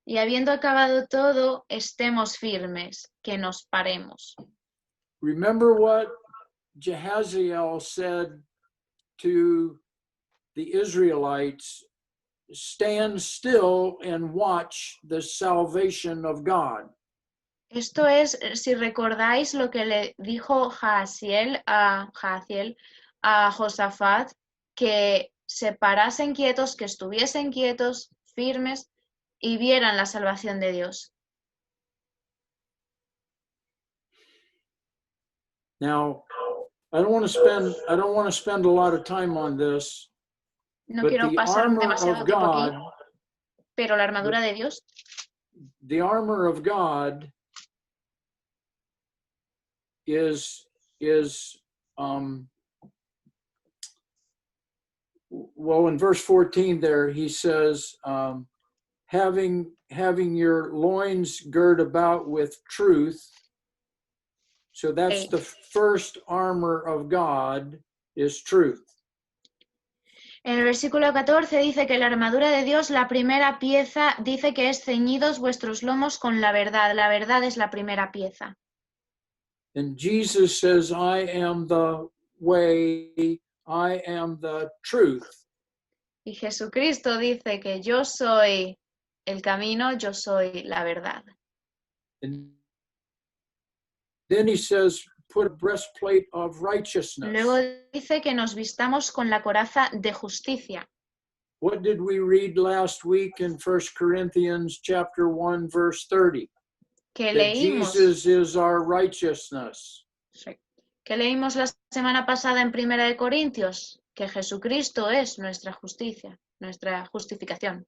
Speaker 2: Y habiendo acabado todo, estemos firmes, que nos paremos.
Speaker 1: Remember what Jehaziel said to the Israelites, stand still and watch the salvation of God.
Speaker 2: Esto es, si recordáis lo que le dijo Jahaziel a Josafat, que se parasen quietos, que estuviesen quietos, firmes y vieran la salvación de Dios.
Speaker 1: Now, I don't want to spend a lot of time on this,
Speaker 2: No
Speaker 1: but
Speaker 2: quiero
Speaker 1: the
Speaker 2: pasar
Speaker 1: armor
Speaker 2: demasiado
Speaker 1: of
Speaker 2: tiempo aquí,
Speaker 1: God,
Speaker 2: pero la armadura de Dios,
Speaker 1: the armor of God is well, in verse 14 there, he says, having your loins girt about with truth. So that's the first armor of God is truth.
Speaker 2: en el versículo 14 dice que la armadura de Dios, la primera pieza, dice que es ceñidos vuestros lomos con la verdad. La verdad es la primera pieza.
Speaker 1: And Jesus says, I am the way, I am the truth.
Speaker 2: Y Jesucristo dice que yo soy el camino, yo soy la verdad.
Speaker 1: And then he says, put a breastplate of righteousness.
Speaker 2: Luego dice que nos vistamos con la coraza de justicia.
Speaker 1: What did we read last week in 1 Corinthians chapter 1, verse 30?
Speaker 2: Que
Speaker 1: That
Speaker 2: leímos,
Speaker 1: Jesus is our righteousness.
Speaker 2: que leímos la semana pasada en 1 de Corintios, que Jesucristo es nuestra justicia, nuestra justificación.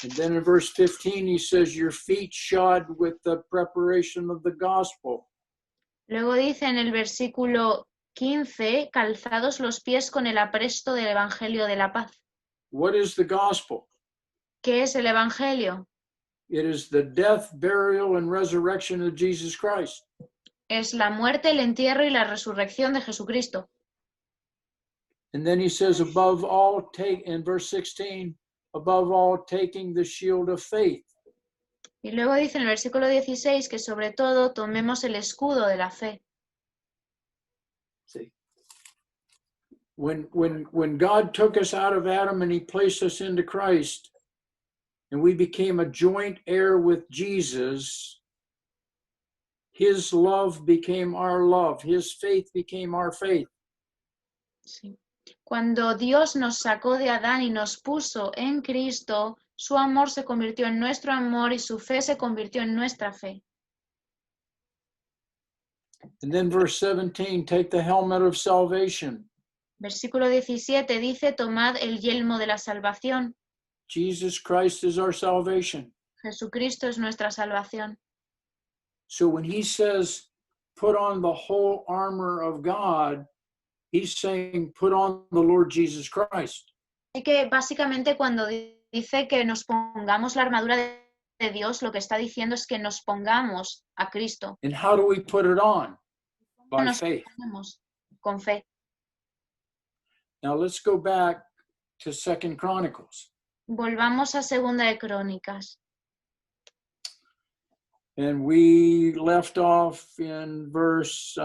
Speaker 1: And then in verse 15, he says, your feet shod with the preparation of the gospel.
Speaker 2: Luego dice en el versículo 15, calzados los pies con el apresto del Evangelio de la paz.
Speaker 1: What is the gospel?
Speaker 2: ¿Qué es el Evangelio?
Speaker 1: It is the death, burial, and resurrection of Jesus Christ.
Speaker 2: Es la muerte, el entierro y la resurrección de Jesucristo.
Speaker 1: And then he says, above all, in verse 16, above all, taking the shield of faith.
Speaker 2: Y luego dice en el versículo 16 que sobre todo tomemos el escudo de la fe.
Speaker 1: See, when God took us out of Adam and he placed us into Christ, and we became a joint heir with Jesus, his love became our love. His faith became our faith.
Speaker 2: Sí. Cuando Dios nos sacó de Adán y nos puso en Cristo, su amor se convirtió en nuestro amor y su fe se convirtió en nuestra fe.
Speaker 1: And then verse 17, take the helmet of salvation.
Speaker 2: Versículo 17 dice, tomad el yelmo de la salvación.
Speaker 1: Jesus Christ is our salvation.
Speaker 2: Jesucristo es nuestra salvación.
Speaker 1: So when he says, put on the whole armor of God, he's saying, put on the Lord Jesus Christ.
Speaker 2: Así que básicamente cuando dice que nos pongamos la armadura de Dios, lo que está diciendo es que nos pongamos a Cristo.
Speaker 1: And how do we put it on? By
Speaker 2: Nos
Speaker 1: faith.
Speaker 2: ponemos con fe.
Speaker 1: Now let's go back to 2 Chronicles.
Speaker 2: Volvamos a Segunda de Crónicas.
Speaker 1: And we left off in verse,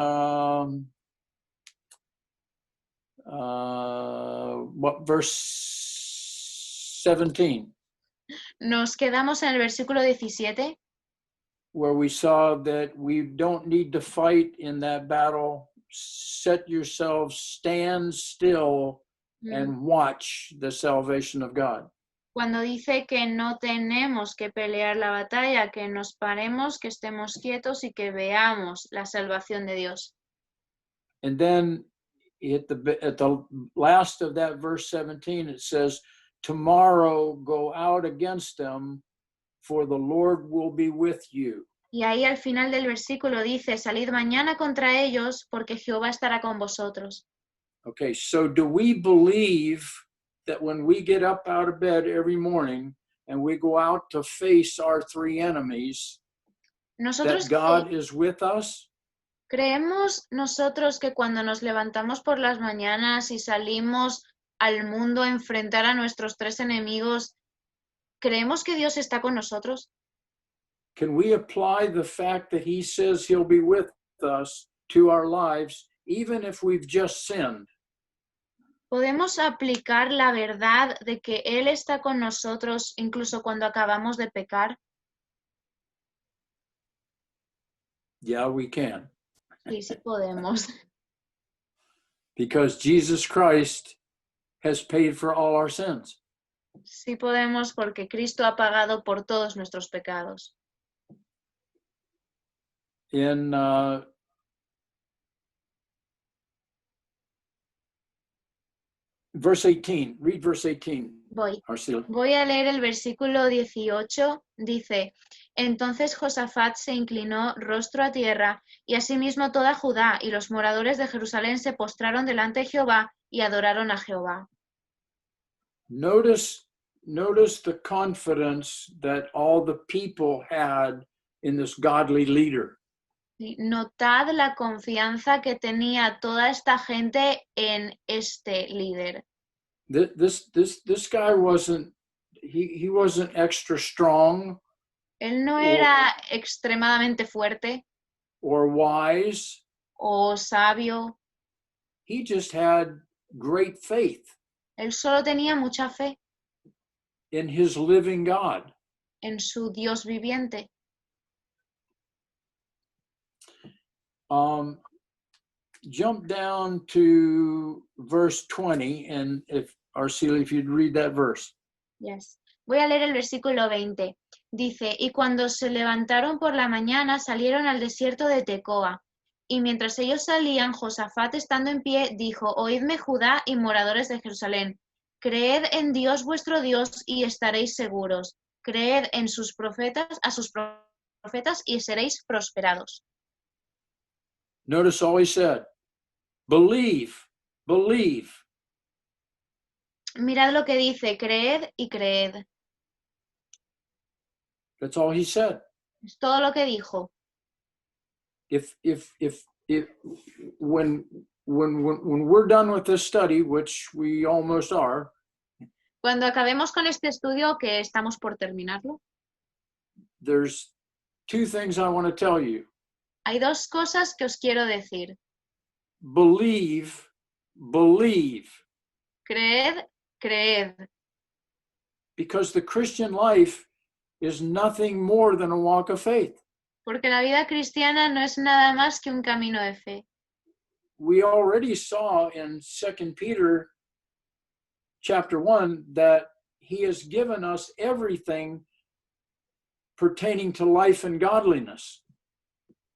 Speaker 1: verse 17,
Speaker 2: Nos quedamos en el versículo 17,
Speaker 1: where we saw that we don't need to fight in that battle. Set yourselves, stand still, and watch the salvation of God.
Speaker 2: cuando dice que no tenemos que pelear la batalla, que nos paremos, que estemos quietos y que veamos la salvación de Dios.
Speaker 1: And then at the last of that verse 17, it says, tomorrow go out against them, for the Lord will be with you.
Speaker 2: Y ahí al final del versículo dice, salid mañana contra ellos, porque Jehová estará con vosotros.
Speaker 1: Okay, so do we believe that when we get up out of bed every morning and we go out to face our three enemies,
Speaker 2: Nosotros
Speaker 1: that God is with us?
Speaker 2: creemos nosotros que cuando nos levantamos por las mañanas y salimos al mundo a enfrentar a nuestros tres enemigos, ¿creemos que Dios está con nosotros?
Speaker 1: Can we apply the fact that he says he'll be with us to our lives, even if we've just sinned?
Speaker 2: ¿Podemos aplicar la verdad de que Él está con nosotros incluso cuando acabamos de pecar?
Speaker 1: Yeah, we can.
Speaker 2: Sí, sí podemos.
Speaker 1: Because Jesus Christ has paid for all our sins.
Speaker 2: Sí podemos porque Cristo ha pagado por todos nuestros pecados.
Speaker 1: In verse 18, read verse 18. Arcila.
Speaker 2: Voy a leer el versículo 18. Dice, entonces Josafat se inclinó rostro a tierra, y asimismo toda Judá y los moradores de Jerusalén se postraron delante de Jehová y adoraron a Jehová.
Speaker 1: Notice the confidence that all the people had in this godly leader.
Speaker 2: Notad la confianza que tenía toda esta gente en este líder.
Speaker 1: This guy wasn't extra strong.
Speaker 2: Él no era extremadamente fuerte
Speaker 1: or wise.
Speaker 2: o sabio.
Speaker 1: He just had great faith
Speaker 2: Él solo tenía mucha fe
Speaker 1: in his living God.
Speaker 2: en su Dios viviente.
Speaker 1: Jump down to verse 20, and if Arcila, if you'd read that verse.
Speaker 2: Yes. Voy a leer el versículo 20. Dice, y cuando se levantaron por la mañana salieron al desierto de Tecoa. Y mientras ellos salían, Josafat estando en pie dijo, oídme Judá y moradores de Jerusalén, creed en Dios vuestro Dios y estaréis seguros. Creed en sus profetas, a sus profetas y seréis prosperados.
Speaker 1: Notice all he said. Believe, believe.
Speaker 2: Mirad lo que dice, creed y creed.
Speaker 1: That's all he said.
Speaker 2: Es todo lo que dijo.
Speaker 1: If when we're done with this study, which we almost are,
Speaker 2: Cuando acabemos con este estudio, que estamos por terminarlo,
Speaker 1: there's two things I want to tell you.
Speaker 2: hay dos cosas que os quiero decir.
Speaker 1: Believe, believe.
Speaker 2: Creed, creed.
Speaker 1: Because the Christian life is nothing more than a walk of faith.
Speaker 2: Porque la vida cristiana no es nada más que un camino de fe.
Speaker 1: We already saw in 2 Peter chapter 1 that he has given us everything pertaining to life and godliness.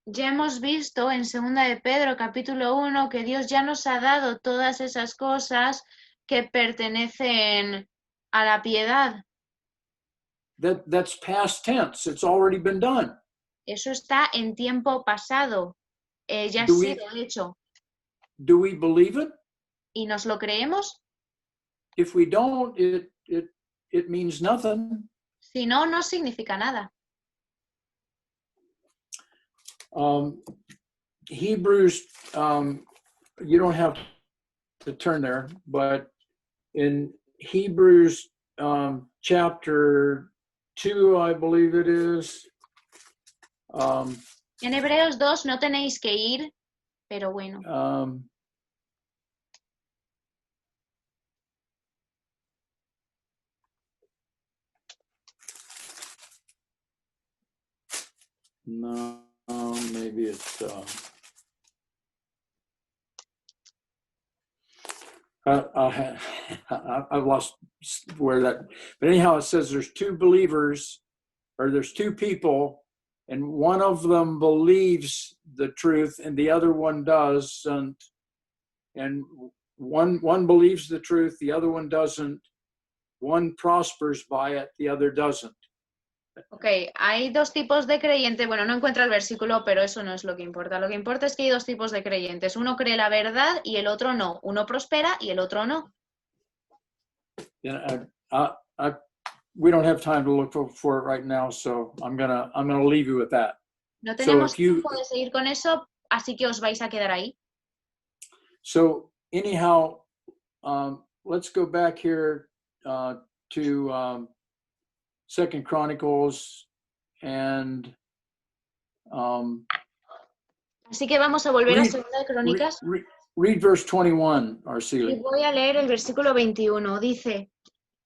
Speaker 2: Ya hemos visto en 2 de Pedro capítulo 1 que Dios ya nos ha dado todas esas cosas que pertenecen a la piedad.
Speaker 1: That's past tense. It's already been done.
Speaker 2: Eso está en tiempo pasado. Ya ha
Speaker 1: Do we-
Speaker 2: sido hecho.
Speaker 1: Do we believe it?
Speaker 2: ¿Y nos lo creemos?
Speaker 1: If we don't, it means nothing.
Speaker 2: Si no, no significa nada.
Speaker 1: Hebrews, you don't have to turn there, but in Hebrews chapter 2, I believe it is.
Speaker 2: En Hebreos 2 no tenéis que ir, pero bueno.
Speaker 1: No, maybe it's. I've lost where that. But anyhow, it says there's two believers, or there's two people, and one of them believes the truth, and the other one doesn't. And one believes the truth, the other one doesn't. One prospers by it, the other doesn't.
Speaker 2: Ok, hay dos tipos de creyentes. Bueno, no encuentro el versículo, pero eso no es lo que importa. Lo que importa es que hay dos tipos de creyentes. Uno cree la verdad y el otro no. Uno prospera y el otro no.
Speaker 1: And we don't have time to look for it right now, so I'm gonna leave you with that.
Speaker 2: No tenemos
Speaker 1: if you-
Speaker 2: tiempo de seguir con eso, así que os vais a quedar ahí.
Speaker 1: So anyhow, let's go back here to 2 Chronicles and
Speaker 2: Así que vamos a volver a
Speaker 1: Read-
Speaker 2: Segunda de Crónicas.
Speaker 1: read verse 21,
Speaker 2: Y
Speaker 1: Arceli.
Speaker 2: voy a leer el versículo 21. Dice,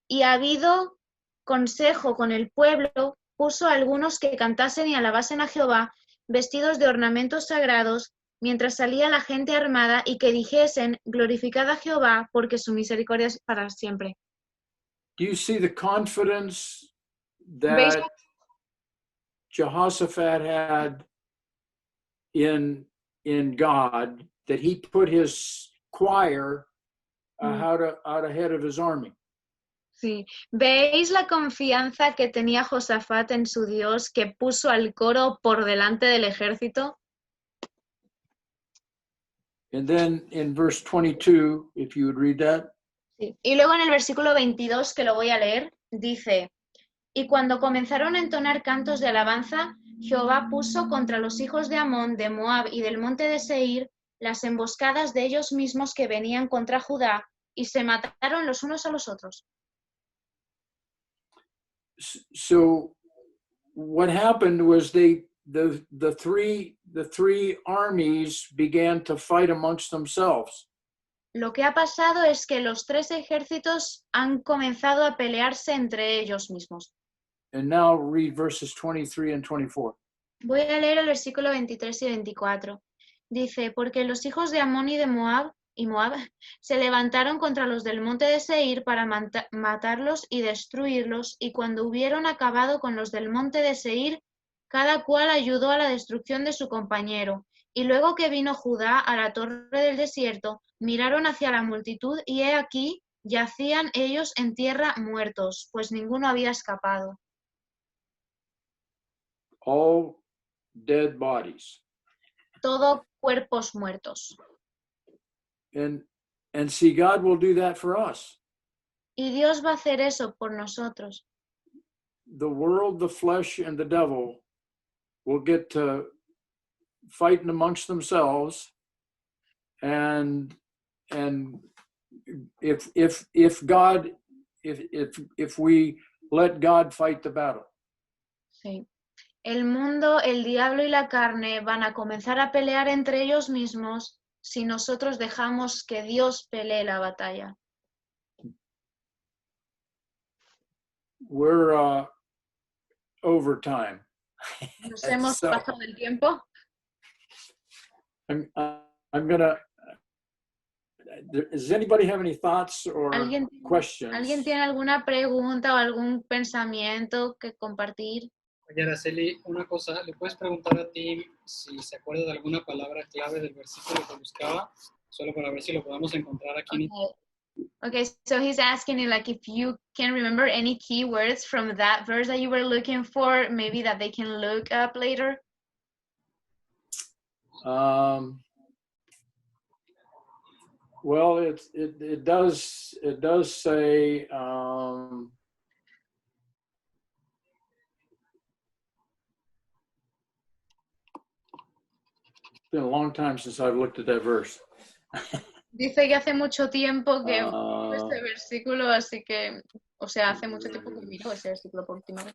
Speaker 2: y ha habido consejo con el pueblo, puso a algunos que cantasen y alabasen a Jehová, vestidos de ornamentos sagrados, mientras salía la gente armada, y que dijesen, glorificad a Jehová, porque su misericordia es para siempre.
Speaker 1: Do you see the confidence
Speaker 2: ¿Veis?
Speaker 1: that Jehoshaphat had in God, that he put his choir out ahead of his army?
Speaker 2: Sí. ¿Veis la confianza que tenía Josafat en su Dios, que puso al coro por delante del ejército?
Speaker 1: And then in verse 22, if you would read that.
Speaker 2: Sí. Y luego en el versículo 22, que lo voy a leer, dice, y cuando comenzaron a entonar cantos de alabanza, Jehová puso contra los hijos de Amón, de Moab y del monte de Seir las emboscadas de ellos mismos que venían contra Judá, y se mataron los unos a los otros.
Speaker 1: So what happened was the three armies began to fight amongst themselves.
Speaker 2: Lo que ha pasado es que los tres ejércitos han comenzado a pelearse entre ellos mismos.
Speaker 1: And now read verses 23 and 24.
Speaker 2: Voy a leer el versículo 23 y 24. Dice, porque los hijos de Amón y de Moab se levantaron contra los del monte de Seir para matarlos y destruirlos, y cuando hubieron acabado con los del monte de Seir, cada cual ayudó a la destrucción de su compañero. Y luego que vino Judá a la torre del desierto, miraron hacia la multitud, y he aquí, yacían ellos en tierra muertos, pues ninguno había escapado.
Speaker 1: All dead bodies.
Speaker 2: Todo cuerpos muertos.
Speaker 1: And see, God will do that for us.
Speaker 2: Y Dios va a hacer eso por nosotros.
Speaker 1: The world, the flesh, and the devil will get to fighting amongst themselves, and if we let God fight the battle.
Speaker 2: Sí. El mundo, el diablo y la carne van a comenzar a pelear entre ellos mismos si nosotros dejamos que Dios pelee la batalla.
Speaker 1: We're over time.
Speaker 2: Nos hemos
Speaker 1: So,
Speaker 2: pasado el tiempo.
Speaker 1: I'm gonna. Does anybody have any thoughts or
Speaker 2: ¿Alguien
Speaker 1: questions?
Speaker 2: tiene alguna pregunta o algún pensamiento que compartir?
Speaker 3: Oye, Araceli, una cosa, ¿le puedes preguntar a Tim si se acuerda de alguna palabra clave del versículo que buscaba? Solo para ver si lo podemos encontrar aquí.
Speaker 2: Okay, so he's asking you, like, if you can remember any keywords from that verse that you were looking for, maybe that they can look up later.
Speaker 1: Well, it does say it's been a long time since I've looked at that verse.
Speaker 2: Dice que hace mucho tiempo que este versículo, así que, o sea, hace mucho tiempo que miró ese versículo por última vez.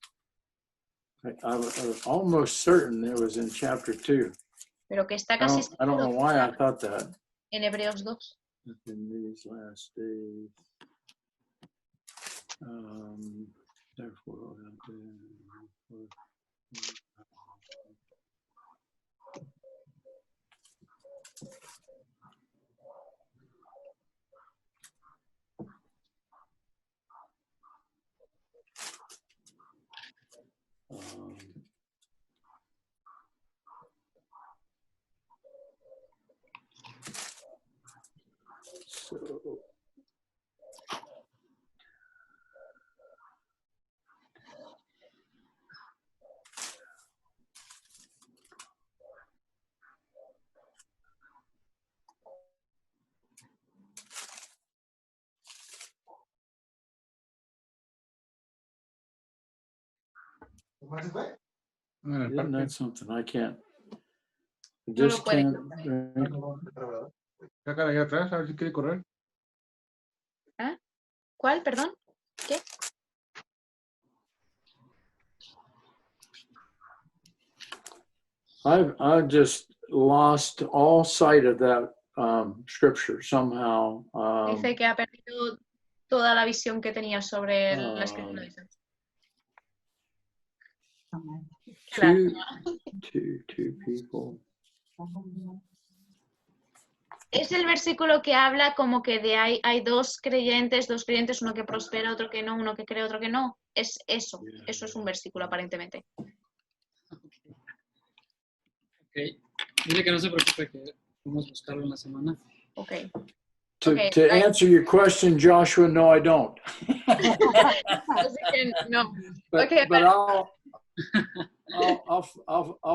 Speaker 1: I was almost certain it was in chapter 2.
Speaker 2: Pero que está casi
Speaker 1: I don't know why I thought that.
Speaker 2: En Hebreos 2.
Speaker 1: In these last days, therefore, so isn't that something? I can't. Just can't.
Speaker 4: Sácala ahí atrás, a ver si quiere correr.
Speaker 2: ¿Cuál? Perdón. ¿Qué?
Speaker 1: I've just lost all sight of that scripture somehow.
Speaker 2: Dice que ha perdido toda la visión que tenía sobre la escritura.
Speaker 1: Two people.
Speaker 2: Es el versículo que habla como que de hay dos creyentes, uno que prospera, otro que no, uno que cree, otro que no. Es eso, eso es un versículo aparentemente.
Speaker 3: Ok, dile que no se preocupe, que vamos a buscarlo en la semana.
Speaker 2: Ok.
Speaker 1: To
Speaker 2: Okay,
Speaker 1: answer your question, Joshua, no, I don't.
Speaker 2: Así que no.
Speaker 1: But,
Speaker 2: Okay,
Speaker 1: but I'll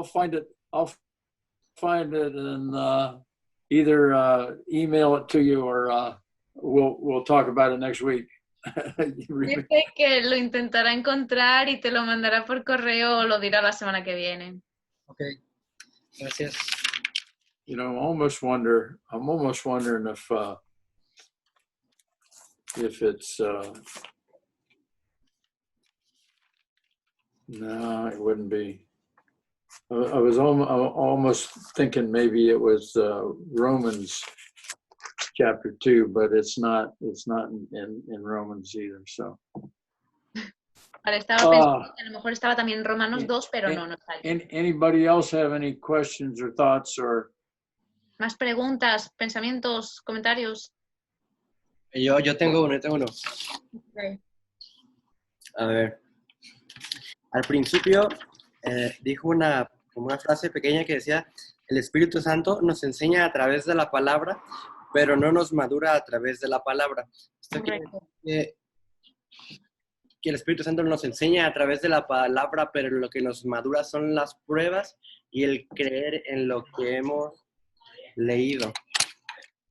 Speaker 1: find it. I'll find it and either email it to you or we'll talk about it next week.
Speaker 2: Dice que lo intentará encontrar y te lo mandará por correo o lo dirá la semana que viene.
Speaker 3: Ok, gracias.
Speaker 1: You know, I'm almost wondering if it's no, it wouldn't be. I was almost thinking maybe it was Romans chapter 2, but it's not in Romans either. So.
Speaker 2: Vale, estaba pensando que a lo mejor estaba también en Romanos 2, pero no está ahí.
Speaker 1: Anybody else have any questions or thoughts or?
Speaker 2: Más preguntas, pensamientos, comentarios.
Speaker 5: Yo tengo uno.
Speaker 2: Okay.
Speaker 5: A ver. Al principio dijo una frase pequeña que decía, el Espíritu Santo nos enseña a través de la palabra, pero no nos madura a través de la palabra. Esto quiere decir que el Espíritu Santo nos enseña a través de la palabra, pero lo que nos madura son las pruebas y el creer en lo que hemos leído.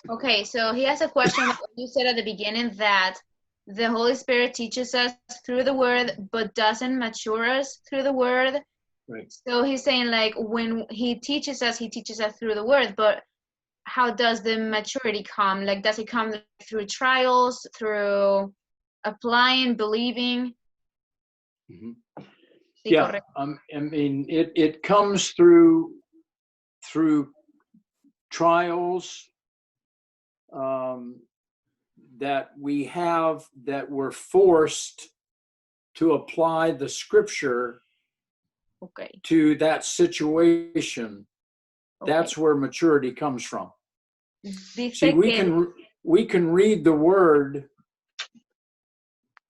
Speaker 2: Okay, so he has a question. You said at the beginning that the Holy Spirit teaches us through the word, but doesn't mature us through the word.
Speaker 1: Right.
Speaker 2: So he's saying, like, when he teaches us through the word, but how does the maturity come? Like, does it come through trials, through applying, believing?
Speaker 1: Mm-hmm.
Speaker 2: Sí,
Speaker 1: yeah,
Speaker 2: correcto.
Speaker 1: I mean, it comes through trials that we have, that we're forced to apply the scripture
Speaker 2: Ok,
Speaker 1: to that situation,
Speaker 2: ok.
Speaker 1: that's where maturity comes from. See,
Speaker 2: Dice que,
Speaker 1: we can read the word.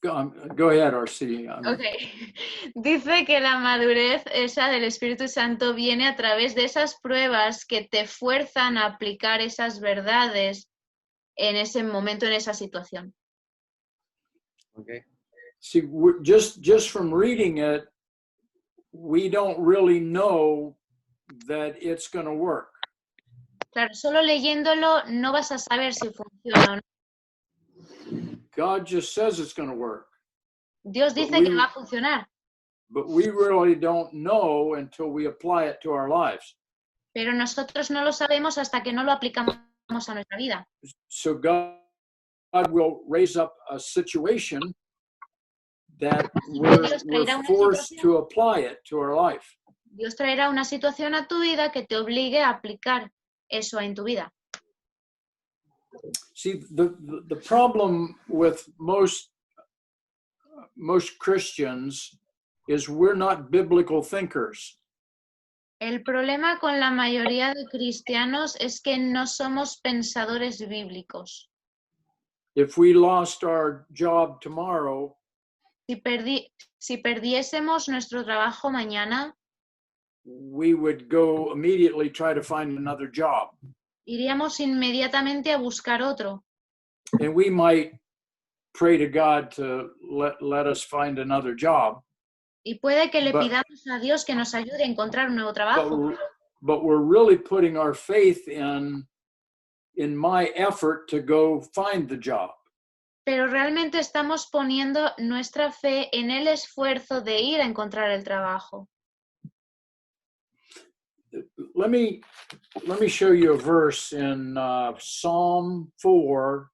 Speaker 1: Go ahead, RC.
Speaker 2: ok. Dice que la madurez esa del Espíritu Santo viene a través de esas pruebas que te fuerzan a aplicar esas verdades en ese momento, en esa situación.
Speaker 5: Okay.
Speaker 1: See, just from reading it, we don't really know that it's going to work.
Speaker 2: Claro, solo leyéndolo no vas a saber si funciona o no.
Speaker 1: God just says it's going to work,
Speaker 2: Dios dice que va a funcionar,
Speaker 1: but we really don't know until we apply it to our lives.
Speaker 2: pero nosotros no lo sabemos hasta que no lo aplicamos a nuestra vida.
Speaker 1: So God will raise up a situation that we're forced to apply it to our life.
Speaker 2: Dios traerá una situación a tu vida que te obligue a aplicar eso en tu vida.
Speaker 1: See, the problem with most Christians is we're not biblical thinkers.
Speaker 2: El problema con la mayoría de cristianos es que no somos pensadores bíblicos.
Speaker 1: If we lost our job tomorrow,
Speaker 2: Si perdiésemos nuestro trabajo mañana,
Speaker 1: we would go immediately try to find another job.
Speaker 2: iríamos inmediatamente a buscar otro.
Speaker 1: And we might pray to God to let us find another job.
Speaker 2: Y puede que le
Speaker 1: But-
Speaker 2: pidamos a Dios que nos ayude a encontrar un nuevo trabajo.
Speaker 1: But we're really putting our faith in my effort to go find the job.
Speaker 2: Pero realmente estamos poniendo nuestra fe en el esfuerzo de ir a encontrar el trabajo.
Speaker 1: Let me show you a verse in Psalm 4.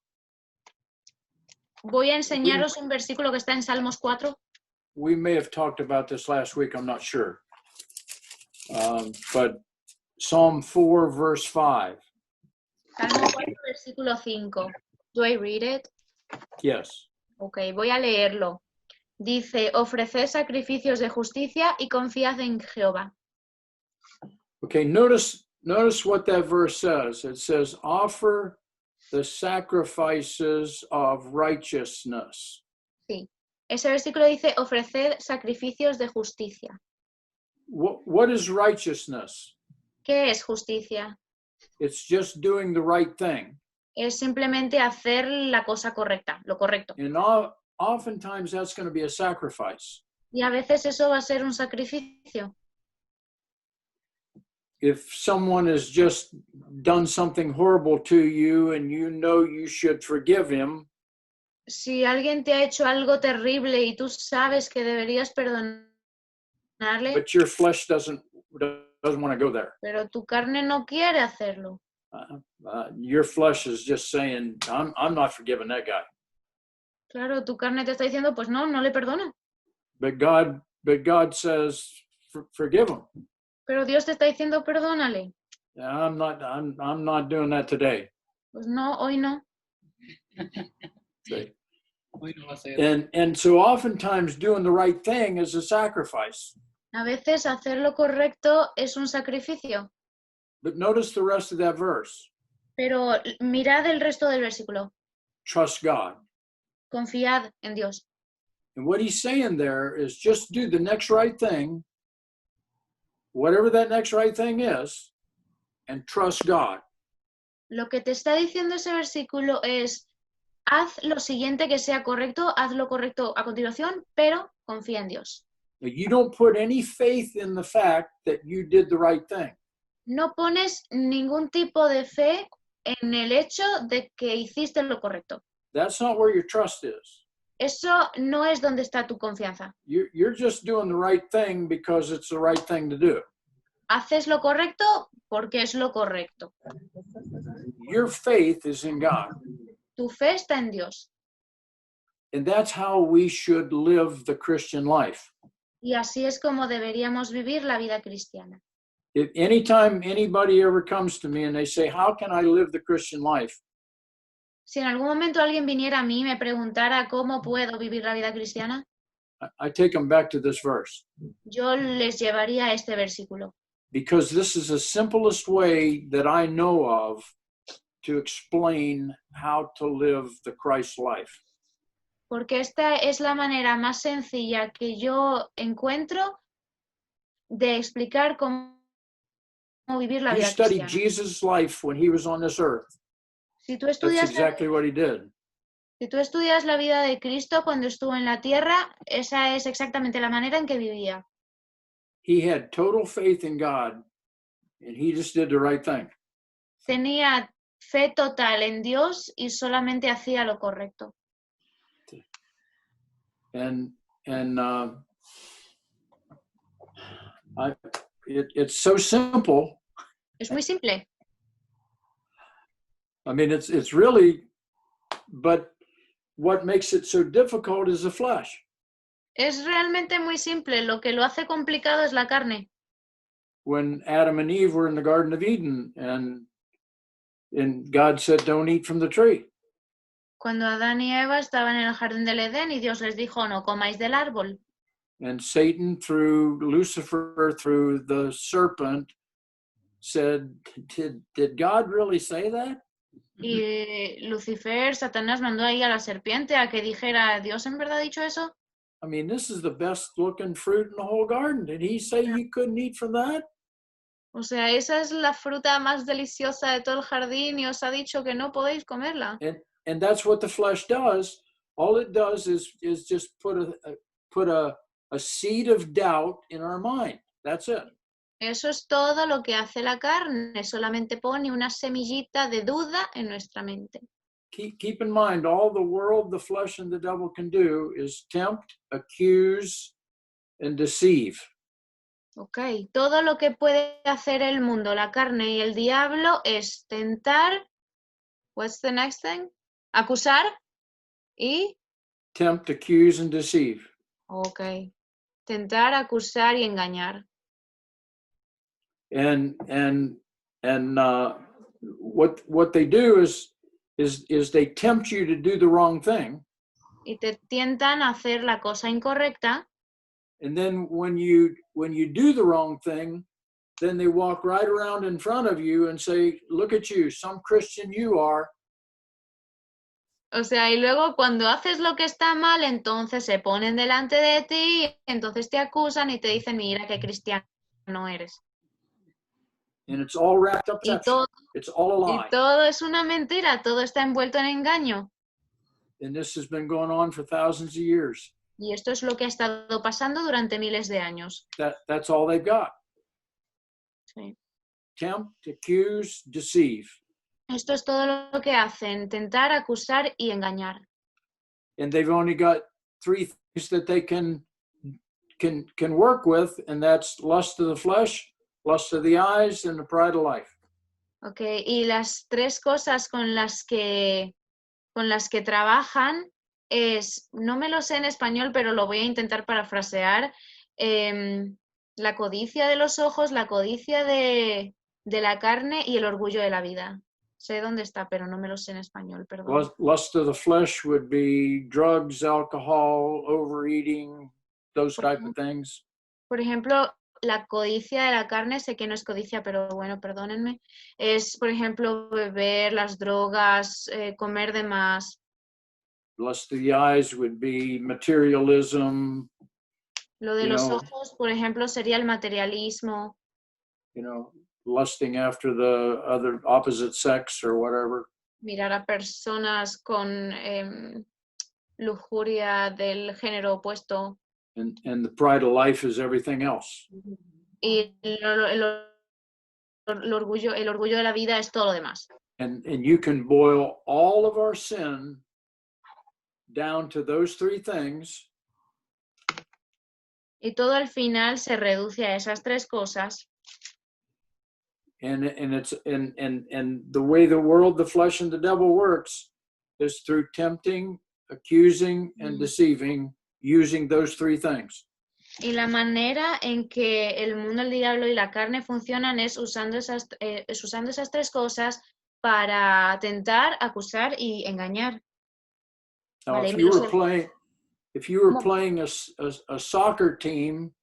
Speaker 2: Voy a enseñaros un versículo que está en Salmos 4.
Speaker 1: We may have talked about this last week, I'm not sure. But Psalm 4, verse 5.
Speaker 2: Salmo 4, versículo 5. Do I read it?
Speaker 1: Yes.
Speaker 2: Ok, voy a leerlo. Dice, ofreced sacrificios de justicia y confiad en Jehová.
Speaker 1: Okay, notice what that verse says. It says, offer the sacrifices of righteousness.
Speaker 2: Sí. Ese versículo dice, ofreced sacrificios de justicia.
Speaker 1: What is righteousness?
Speaker 2: ¿Qué es justicia?
Speaker 1: It's just doing the right thing.
Speaker 2: Es simplemente hacer la cosa correcta, lo correcto.
Speaker 1: And oftentimes that's going to be a sacrifice.
Speaker 2: Y a veces eso va a ser un sacrificio.
Speaker 1: If someone has just done something horrible to you and you know you should forgive him,
Speaker 2: Si alguien te ha hecho algo terrible y tú sabes que deberías perdonarle,
Speaker 1: but your flesh doesn't want to go there.
Speaker 2: pero tu carne no quiere hacerlo.
Speaker 1: Your flesh is just saying, I'm not forgiving that guy.
Speaker 2: Claro, tu carne te está diciendo, pues no le perdona.
Speaker 1: But God says, forgive him.
Speaker 2: Pero Dios te está diciendo, perdónale.
Speaker 1: I'm not doing that today.
Speaker 2: Pues no, hoy no.
Speaker 1: See?
Speaker 3: Hoy no va a ser.
Speaker 1: And so oftentimes doing the right thing is a sacrifice.
Speaker 2: A veces hacer lo correcto es un sacrificio.
Speaker 1: But notice the rest of that verse.
Speaker 2: Pero mirad el resto del versículo.
Speaker 1: Trust God.
Speaker 2: Confiad en Dios.
Speaker 1: And what he's saying there is just do the next right thing, whatever that next right thing is, and trust God.
Speaker 2: Lo que te está diciendo ese versículo es, haz lo siguiente que sea correcto, haz lo correcto a continuación, pero confía en Dios.
Speaker 1: You don't put any faith in the fact that you did the right thing.
Speaker 2: No pones ningún tipo de fe en el hecho de que hiciste lo correcto.
Speaker 1: That's not where your trust is.
Speaker 2: Eso no es donde está tu confianza.
Speaker 1: You're just doing the right thing because it's the right thing to do.
Speaker 2: Haces lo correcto porque es lo correcto.
Speaker 1: Your faith is in God.
Speaker 2: Tu fe está en Dios.
Speaker 1: And that's how we should live the Christian life.
Speaker 2: Y así es como deberíamos vivir la vida cristiana.
Speaker 1: If anytime anybody ever comes to me and they say, how can I live the Christian life?
Speaker 2: Si en algún momento alguien viniera a mí y me preguntara cómo puedo vivir la vida cristiana,
Speaker 1: I take them back to this verse
Speaker 2: yo les llevaría a este versículo.
Speaker 1: because this is the simplest way that I know of to explain how to live the Christ life.
Speaker 2: Porque esta es la manera más sencilla que yo encuentro de explicar cómo vivir la
Speaker 1: You
Speaker 2: vida
Speaker 1: study
Speaker 2: cristiana.
Speaker 1: Jesus' life when he was on this earth.
Speaker 2: Si tú
Speaker 1: That's
Speaker 2: estudias
Speaker 1: exactly what he did.
Speaker 2: Si tú estudias la vida de Cristo cuando estuvo en la tierra, esa es exactamente la manera en que vivía.
Speaker 1: He had total faith in God, and he just did the right thing.
Speaker 2: Tenía fe total en Dios y solamente hacía lo correcto.
Speaker 1: And it's so simple.
Speaker 2: Es muy simple.
Speaker 1: I mean, it's really, but what makes it so difficult is the flesh.
Speaker 2: Es realmente muy simple. Lo que lo hace complicado es la carne.
Speaker 1: When Adam and Eve were in the Garden of Eden, and God said, "Don't eat from the tree."
Speaker 2: Cuando Adán y Eva estaban en el jardín del Edén y Dios les dijo, no comáis del árbol.
Speaker 1: And Satan, through Lucifer, through the serpent, said, "Did God really say that?"
Speaker 2: Y Lucifer, Satanás, mandó ahí a la serpiente a que dijera, ¿Dios en verdad ha dicho eso?
Speaker 1: I mean, this is the best looking fruit in the whole garden. Did he say you couldn't eat from that?
Speaker 2: O sea, esa es la fruta más deliciosa de todo el jardín y os ha dicho que no podéis comerla.
Speaker 1: And that's what the flesh does. All it does is just put a seed of doubt in our mind. That's it.
Speaker 2: Eso es todo lo que hace la carne, solamente pone una semillita de duda en nuestra mente.
Speaker 1: Keep in mind, all the world, the flesh, and the devil can do is tempt, accuse, and deceive.
Speaker 2: Ok, todo lo que puede hacer el mundo, la carne y el diablo es tentar, what's the next thing? Acusar y,
Speaker 1: Tempt, accuse, and deceive.
Speaker 2: ok, tentar, acusar y engañar.
Speaker 1: And what they do is they tempt you to do the wrong thing.
Speaker 2: Y te tientan a hacer la cosa incorrecta.
Speaker 1: And then when you do the wrong thing, then they walk right around in front of you and say, "Look at you, some Christian you are."
Speaker 2: O sea, y luego cuando haces lo que está mal, entonces se ponen delante de ti, entonces te acusan y te dicen, mira qué cristiano eres.
Speaker 1: And it's all wrapped up.
Speaker 2: Y todo,
Speaker 1: It's all a
Speaker 2: y
Speaker 1: lie.
Speaker 2: todo es una mentira, todo está envuelto en engaño.
Speaker 1: And this has been going on for thousands of years.
Speaker 2: Y esto es lo que ha estado pasando durante miles de años.
Speaker 1: That's all they've got.
Speaker 2: Sí.
Speaker 1: Tempt, accuse, deceive.
Speaker 2: Esto es todo lo que hacen, tentar, acusar y engañar.
Speaker 1: And they've only got three things that they can work with, and that's lust of the flesh, lust of the eyes, and the pride of life.
Speaker 2: Okay, y las tres cosas con las que trabajan es, no me lo sé en español, pero lo voy a intentar parafrasear, la codicia de los ojos, la codicia de la carne y el orgullo de la vida. Sé dónde está, pero no me lo sé en español, perdón.
Speaker 1: Lust of the flesh would be drugs, alcohol, overeating, those type of things.
Speaker 2: Por ejemplo, la codicia de la carne, sé que no es codicia, pero bueno, perdónenme, es, por ejemplo, beber, las drogas, comer de más.
Speaker 1: Lust of the eyes would be materialism,
Speaker 2: Lo de los ojos, por ejemplo, sería el materialismo.
Speaker 1: Lusting after the other opposite sex or whatever.
Speaker 2: Mirar a personas con lujuria del género opuesto.
Speaker 1: And the pride of life is everything else.
Speaker 2: Y el orgullo de la vida es todo lo demás.
Speaker 1: And you can boil all of our sin down to those three things.
Speaker 2: Y todo al final se reduce a esas tres cosas.
Speaker 1: And it's and the way the world, the flesh, and the devil works is through tempting, accusing, and deceiving, using those three things.
Speaker 2: Y la manera en que el mundo, el diablo y la carne funcionan es usando esas tres cosas para tentar, acusar y engañar.
Speaker 1: Now,
Speaker 2: Vale,
Speaker 1: if you were playing, If you were
Speaker 2: Mo-
Speaker 1: playing a soccer team,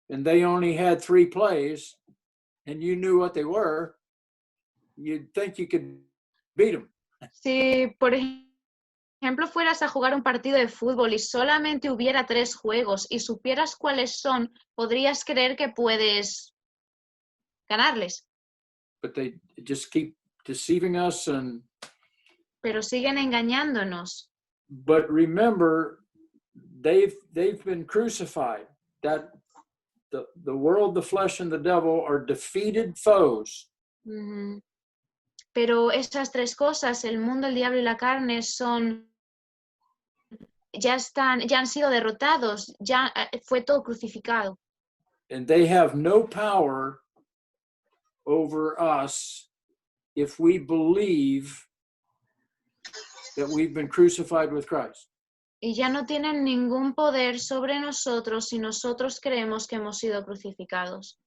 Speaker 1: and they only had 3 plays, and you knew what they were, you'd think you could beat them.
Speaker 2: Si, por ejemplo, fueras a jugar un partido de fútbol y solamente hubiera 3 juegos y supieras cuáles son, podrías creer que puedes ganarles,
Speaker 1: But they just keep deceiving us.
Speaker 2: pero siguen engañándonos.
Speaker 1: But remember, they've been crucified. That the world, the flesh, and the devil are defeated foes.
Speaker 2: Ujú. Pero esas 3 cosas, el mundo, el diablo y la carne, ya han sido derrotados, ya fue todo crucificado.
Speaker 1: And they have no power over us if we believe that we've been crucified with Christ.
Speaker 2: Y ya no tienen ningún poder sobre nosotros si nosotros creemos que hemos sido crucificados.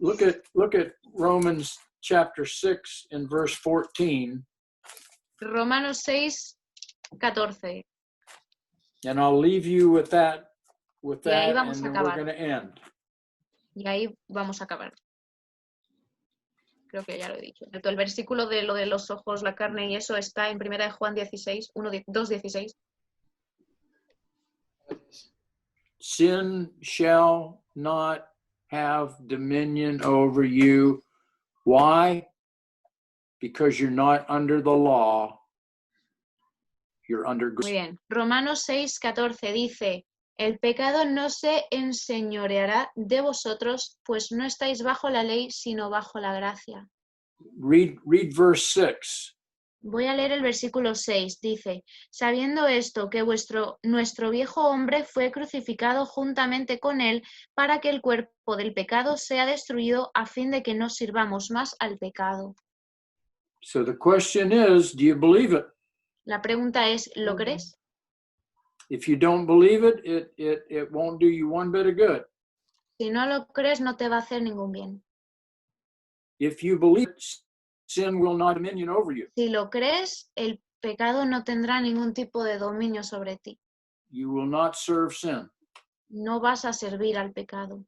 Speaker 1: Look at Romans chapter 6 and verse 14,
Speaker 2: Romanos 6, 14.
Speaker 1: and I'll leave you with that,
Speaker 2: Y ahí
Speaker 1: and
Speaker 2: vamos a
Speaker 1: then we're
Speaker 2: acabar.
Speaker 1: going to end.
Speaker 2: Y ahí vamos a acabar. Creo que ya lo he dicho. El versículo de lo de los ojos, la carne y eso está en 1 de Juan 16, 2:16.
Speaker 1: Sin shall not have dominion over you. Why? Because you're not under the law. You're under
Speaker 2: Muy
Speaker 1: grace.
Speaker 2: bien. Romanos 6, 14 dice, el pecado no se enseñoreará de vosotros, pues no estáis bajo la ley, sino bajo la gracia.
Speaker 1: Read verse 6.
Speaker 2: Voy a leer el versículo 6. Dice, sabiendo esto, que nuestro viejo hombre fue crucificado juntamente con él para que el cuerpo del pecado sea destruido a fin de que no sirvamos más al pecado.
Speaker 1: So the question is, do you believe it?
Speaker 2: La pregunta es, ¿lo crees?
Speaker 1: If you don't believe it, it won't do you one bit of good.
Speaker 2: Si no lo crees, no te va a hacer ningún bien.
Speaker 1: If you believe it, sin will not have dominion over you.
Speaker 2: Si lo crees, el pecado no tendrá ningún tipo de dominio sobre ti.
Speaker 1: You will not serve sin.
Speaker 2: No vas a servir al pecado.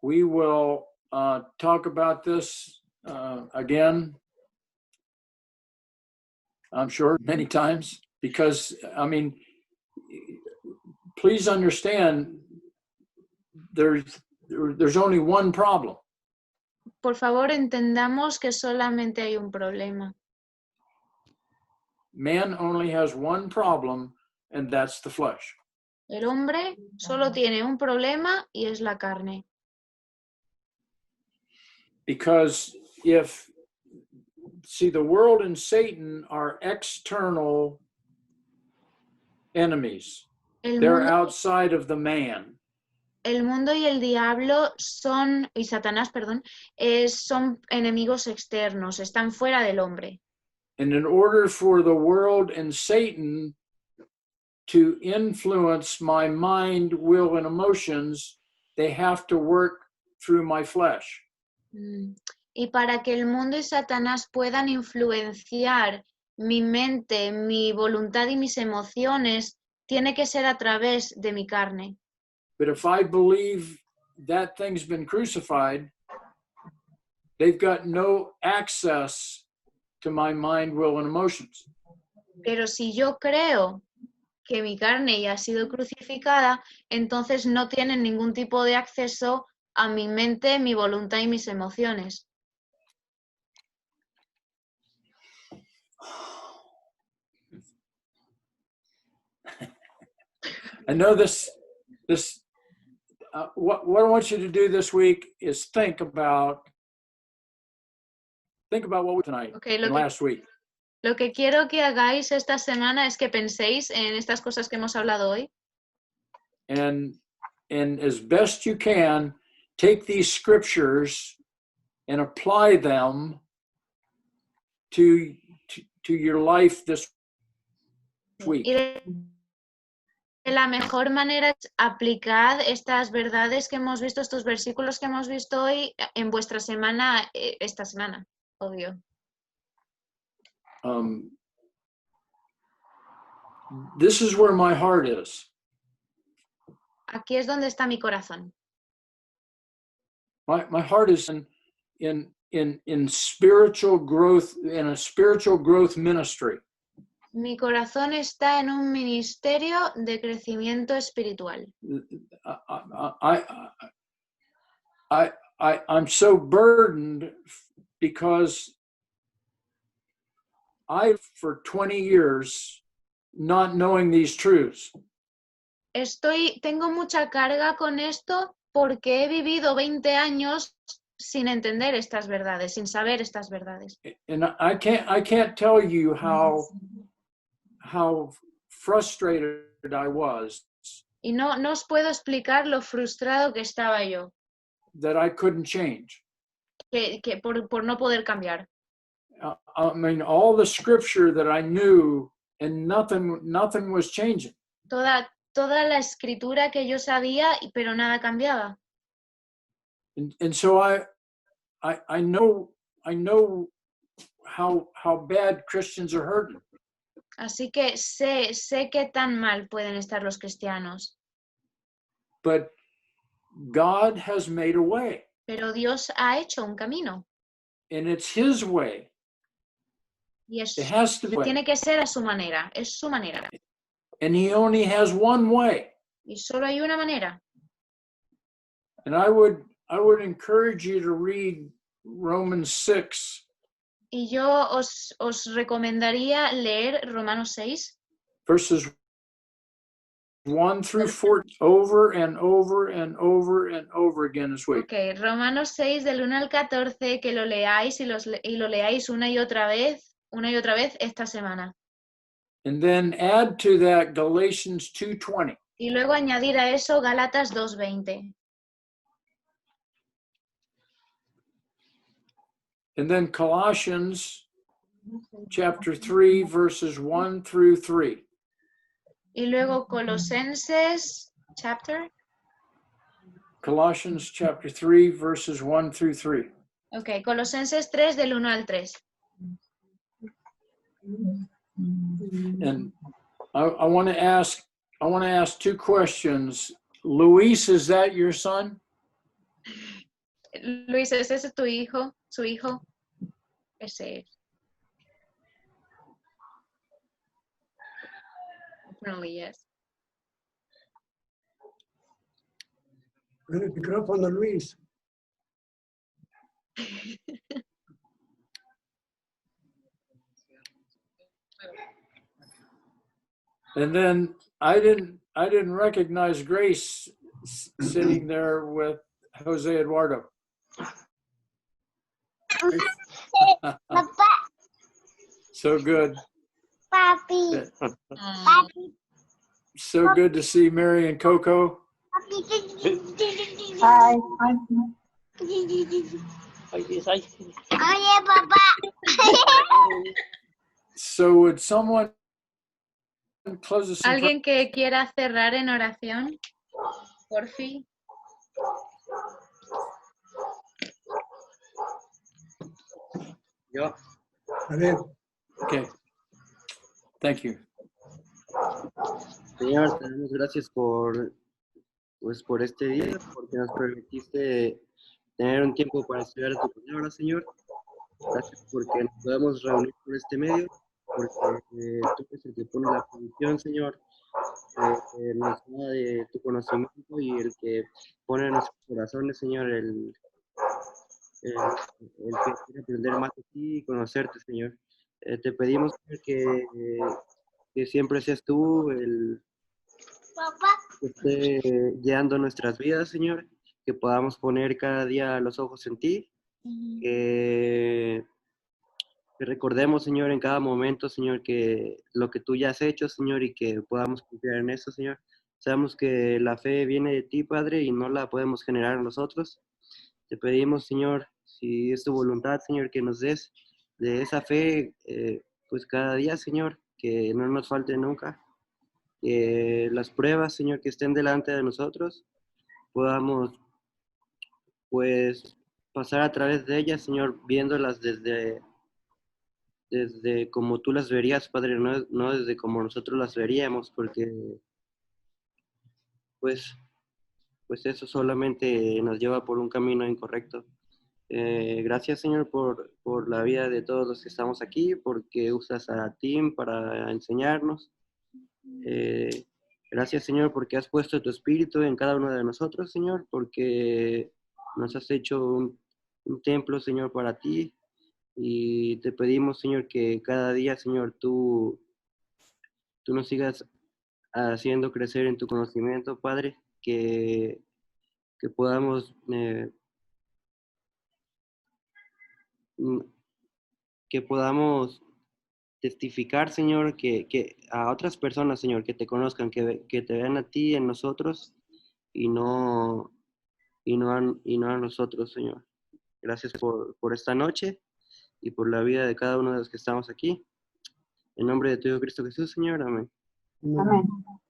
Speaker 1: We will talk about this again, I'm sure, many times, because, I mean, please understand, there's only one problem.
Speaker 2: Por favor, entendamos que solamente hay un problema.
Speaker 1: Man only has one problem, and that's the flesh.
Speaker 2: El hombre solo tiene un problema y es la carne.
Speaker 1: Because the world and Satan are external enemies. They're outside of the man.
Speaker 2: El mundo y el diablo y Satanás, perdón, son enemigos externos, están fuera del hombre.
Speaker 1: And in order for the world and Satan to influence my mind, will, and emotions, they have to work through my flesh.
Speaker 2: Y para que el mundo y Satanás puedan influenciar mi mente, mi voluntad y mis emociones, tiene que ser a través de mi carne.
Speaker 1: But if I believe that thing's been crucified, they've got no access to my mind, will, and emotions.
Speaker 2: Pero si yo creo que mi carne ya ha sido crucificada, entonces no tienen ningún tipo de acceso a mi mente, mi voluntad y mis emociones.
Speaker 1: I know this what I want you to do this week is think about what we tonight and last week.
Speaker 2: Lo que quiero que hagáis esta semana es que penséis en estas cosas que hemos hablado hoy.
Speaker 1: And as best you can, take these scriptures and apply them to your life this week.
Speaker 2: Y de la mejor manera es aplicar estas verdades que hemos visto, estos versículos que hemos visto hoy en vuestra semana, esta semana, obvio.
Speaker 1: This is where my heart is.
Speaker 2: Aquí es donde está mi corazón.
Speaker 1: My heart is in spiritual growth, in a spiritual growth ministry.
Speaker 2: Mi corazón está en un ministerio de crecimiento espiritual.
Speaker 1: I'm so burdened because for 20 years, not knowing these truths.
Speaker 2: Tengo mucha carga con esto porque he vivido 20 años sin entender estas verdades, sin saber estas verdades.
Speaker 1: And I can't tell you how frustrated I was
Speaker 2: Y no os puedo explicar lo frustrado que estaba yo,
Speaker 1: that I couldn't change.
Speaker 2: por no poder cambiar.
Speaker 1: I mean, all the scripture that I knew and nothing was changing.
Speaker 2: Toda la escritura que yo sabía, pero nada cambiaba.
Speaker 1: And so I know how bad Christians are hurting.
Speaker 2: Así que sé qué tan mal pueden estar los cristianos.
Speaker 1: But God has made a way.
Speaker 2: Pero Dios ha hecho un camino.
Speaker 1: And it's His way.
Speaker 2: Y
Speaker 1: It has to be.
Speaker 2: tiene que ser a su manera, es su manera.
Speaker 1: And He only has one way.
Speaker 2: Y solo hay una manera.
Speaker 1: And I would encourage you to read Romans 6.
Speaker 2: Y yo os recomendaría leer Romanos 6.
Speaker 1: Verses 1 through 4, over and over and over and over again this week.
Speaker 2: Ok, Romanos 6 del 1 al 14, que lo leáis y lo leáis una y otra vez esta semana.
Speaker 1: And then add to that Galatians 2:20.
Speaker 2: Y luego añadir a eso Gálatas 2:20.
Speaker 1: And then Colossians chapter 3, verses 1 through 3.
Speaker 2: Y luego Colosenses,
Speaker 1: Colossians chapter 3, verses 1 through 3.
Speaker 2: Ok, Colosenses 3 del 1 al 3.
Speaker 1: And I want to ask two questions. Luis, is that your son?
Speaker 2: Luis, ¿ese es tu hijo? ¿Su hijo? Ese es. Definitely yes.
Speaker 6: Con el micrófono, Luis.
Speaker 1: And then I didn't recognize Grace sitting there with Jose Eduardo.
Speaker 7: Papá,
Speaker 1: So good.
Speaker 7: papi, papi,
Speaker 1: So good to see Mary and Coco.
Speaker 7: papi.
Speaker 8: Hi.
Speaker 7: Oye, papá.
Speaker 1: So would someone close us in prayer?
Speaker 2: ¿Alguien que quiera cerrar en oración? Por fin.
Speaker 5: Yo,
Speaker 6: A ver,
Speaker 1: Okay. Thank you.
Speaker 5: Señor, te damos gracias por este día, porque nos permitiste tener un tiempo para estudiar tu palabra, Señor. Gracias porque nos podemos reunir por este medio, porque tú eres el que pone la condición, Señor, nos da de tu conocimiento y el que pone en nuestros corazones, Señor, el que quiere aprender más de ti y conocerte, Señor. Te pedimos, Señor, que siempre seas tú el
Speaker 7: Papá.
Speaker 5: que esté guiando nuestras vidas, Señor, que podamos poner cada día los ojos en ti, que recordemos, Señor, en cada momento, Señor, que lo que tú ya has hecho, Señor, y que podamos confiar en eso, Señor. Sabemos que la fe viene de ti, Padre, y no la podemos generar nosotros. Te pedimos, Señor, si es tu voluntad, Señor, que nos des de esa fe, pues cada día, Señor, que no nos falte nunca. Que las pruebas, Señor, que estén delante de nosotros, podamos, pues, pasar a través de ellas, Señor, viéndolas desde desde como tú las verías, Padre, no desde como nosotros las veríamos, porque pues eso solamente nos lleva por un camino incorrecto. Gracias, Señor, por la vida de todos los que estamos aquí, porque usas a Tim para enseñarnos. Gracias, Señor, porque has puesto tu espíritu en cada uno de nosotros, Señor, porque nos has hecho un templo, Señor, para ti. Y te pedimos, Señor, que cada día, Señor, tú nos sigas haciendo crecer en tu conocimiento, Padre, que podamos testificar, Señor, que a otras personas, Señor, que te conozcan, que te vean a ti en nosotros y no a nosotros, Señor. Gracias por esta noche y por la vida de cada uno de los que estamos aquí. En nombre de tu Hijo Cristo Jesús, Señor. Amén.
Speaker 6: Amén.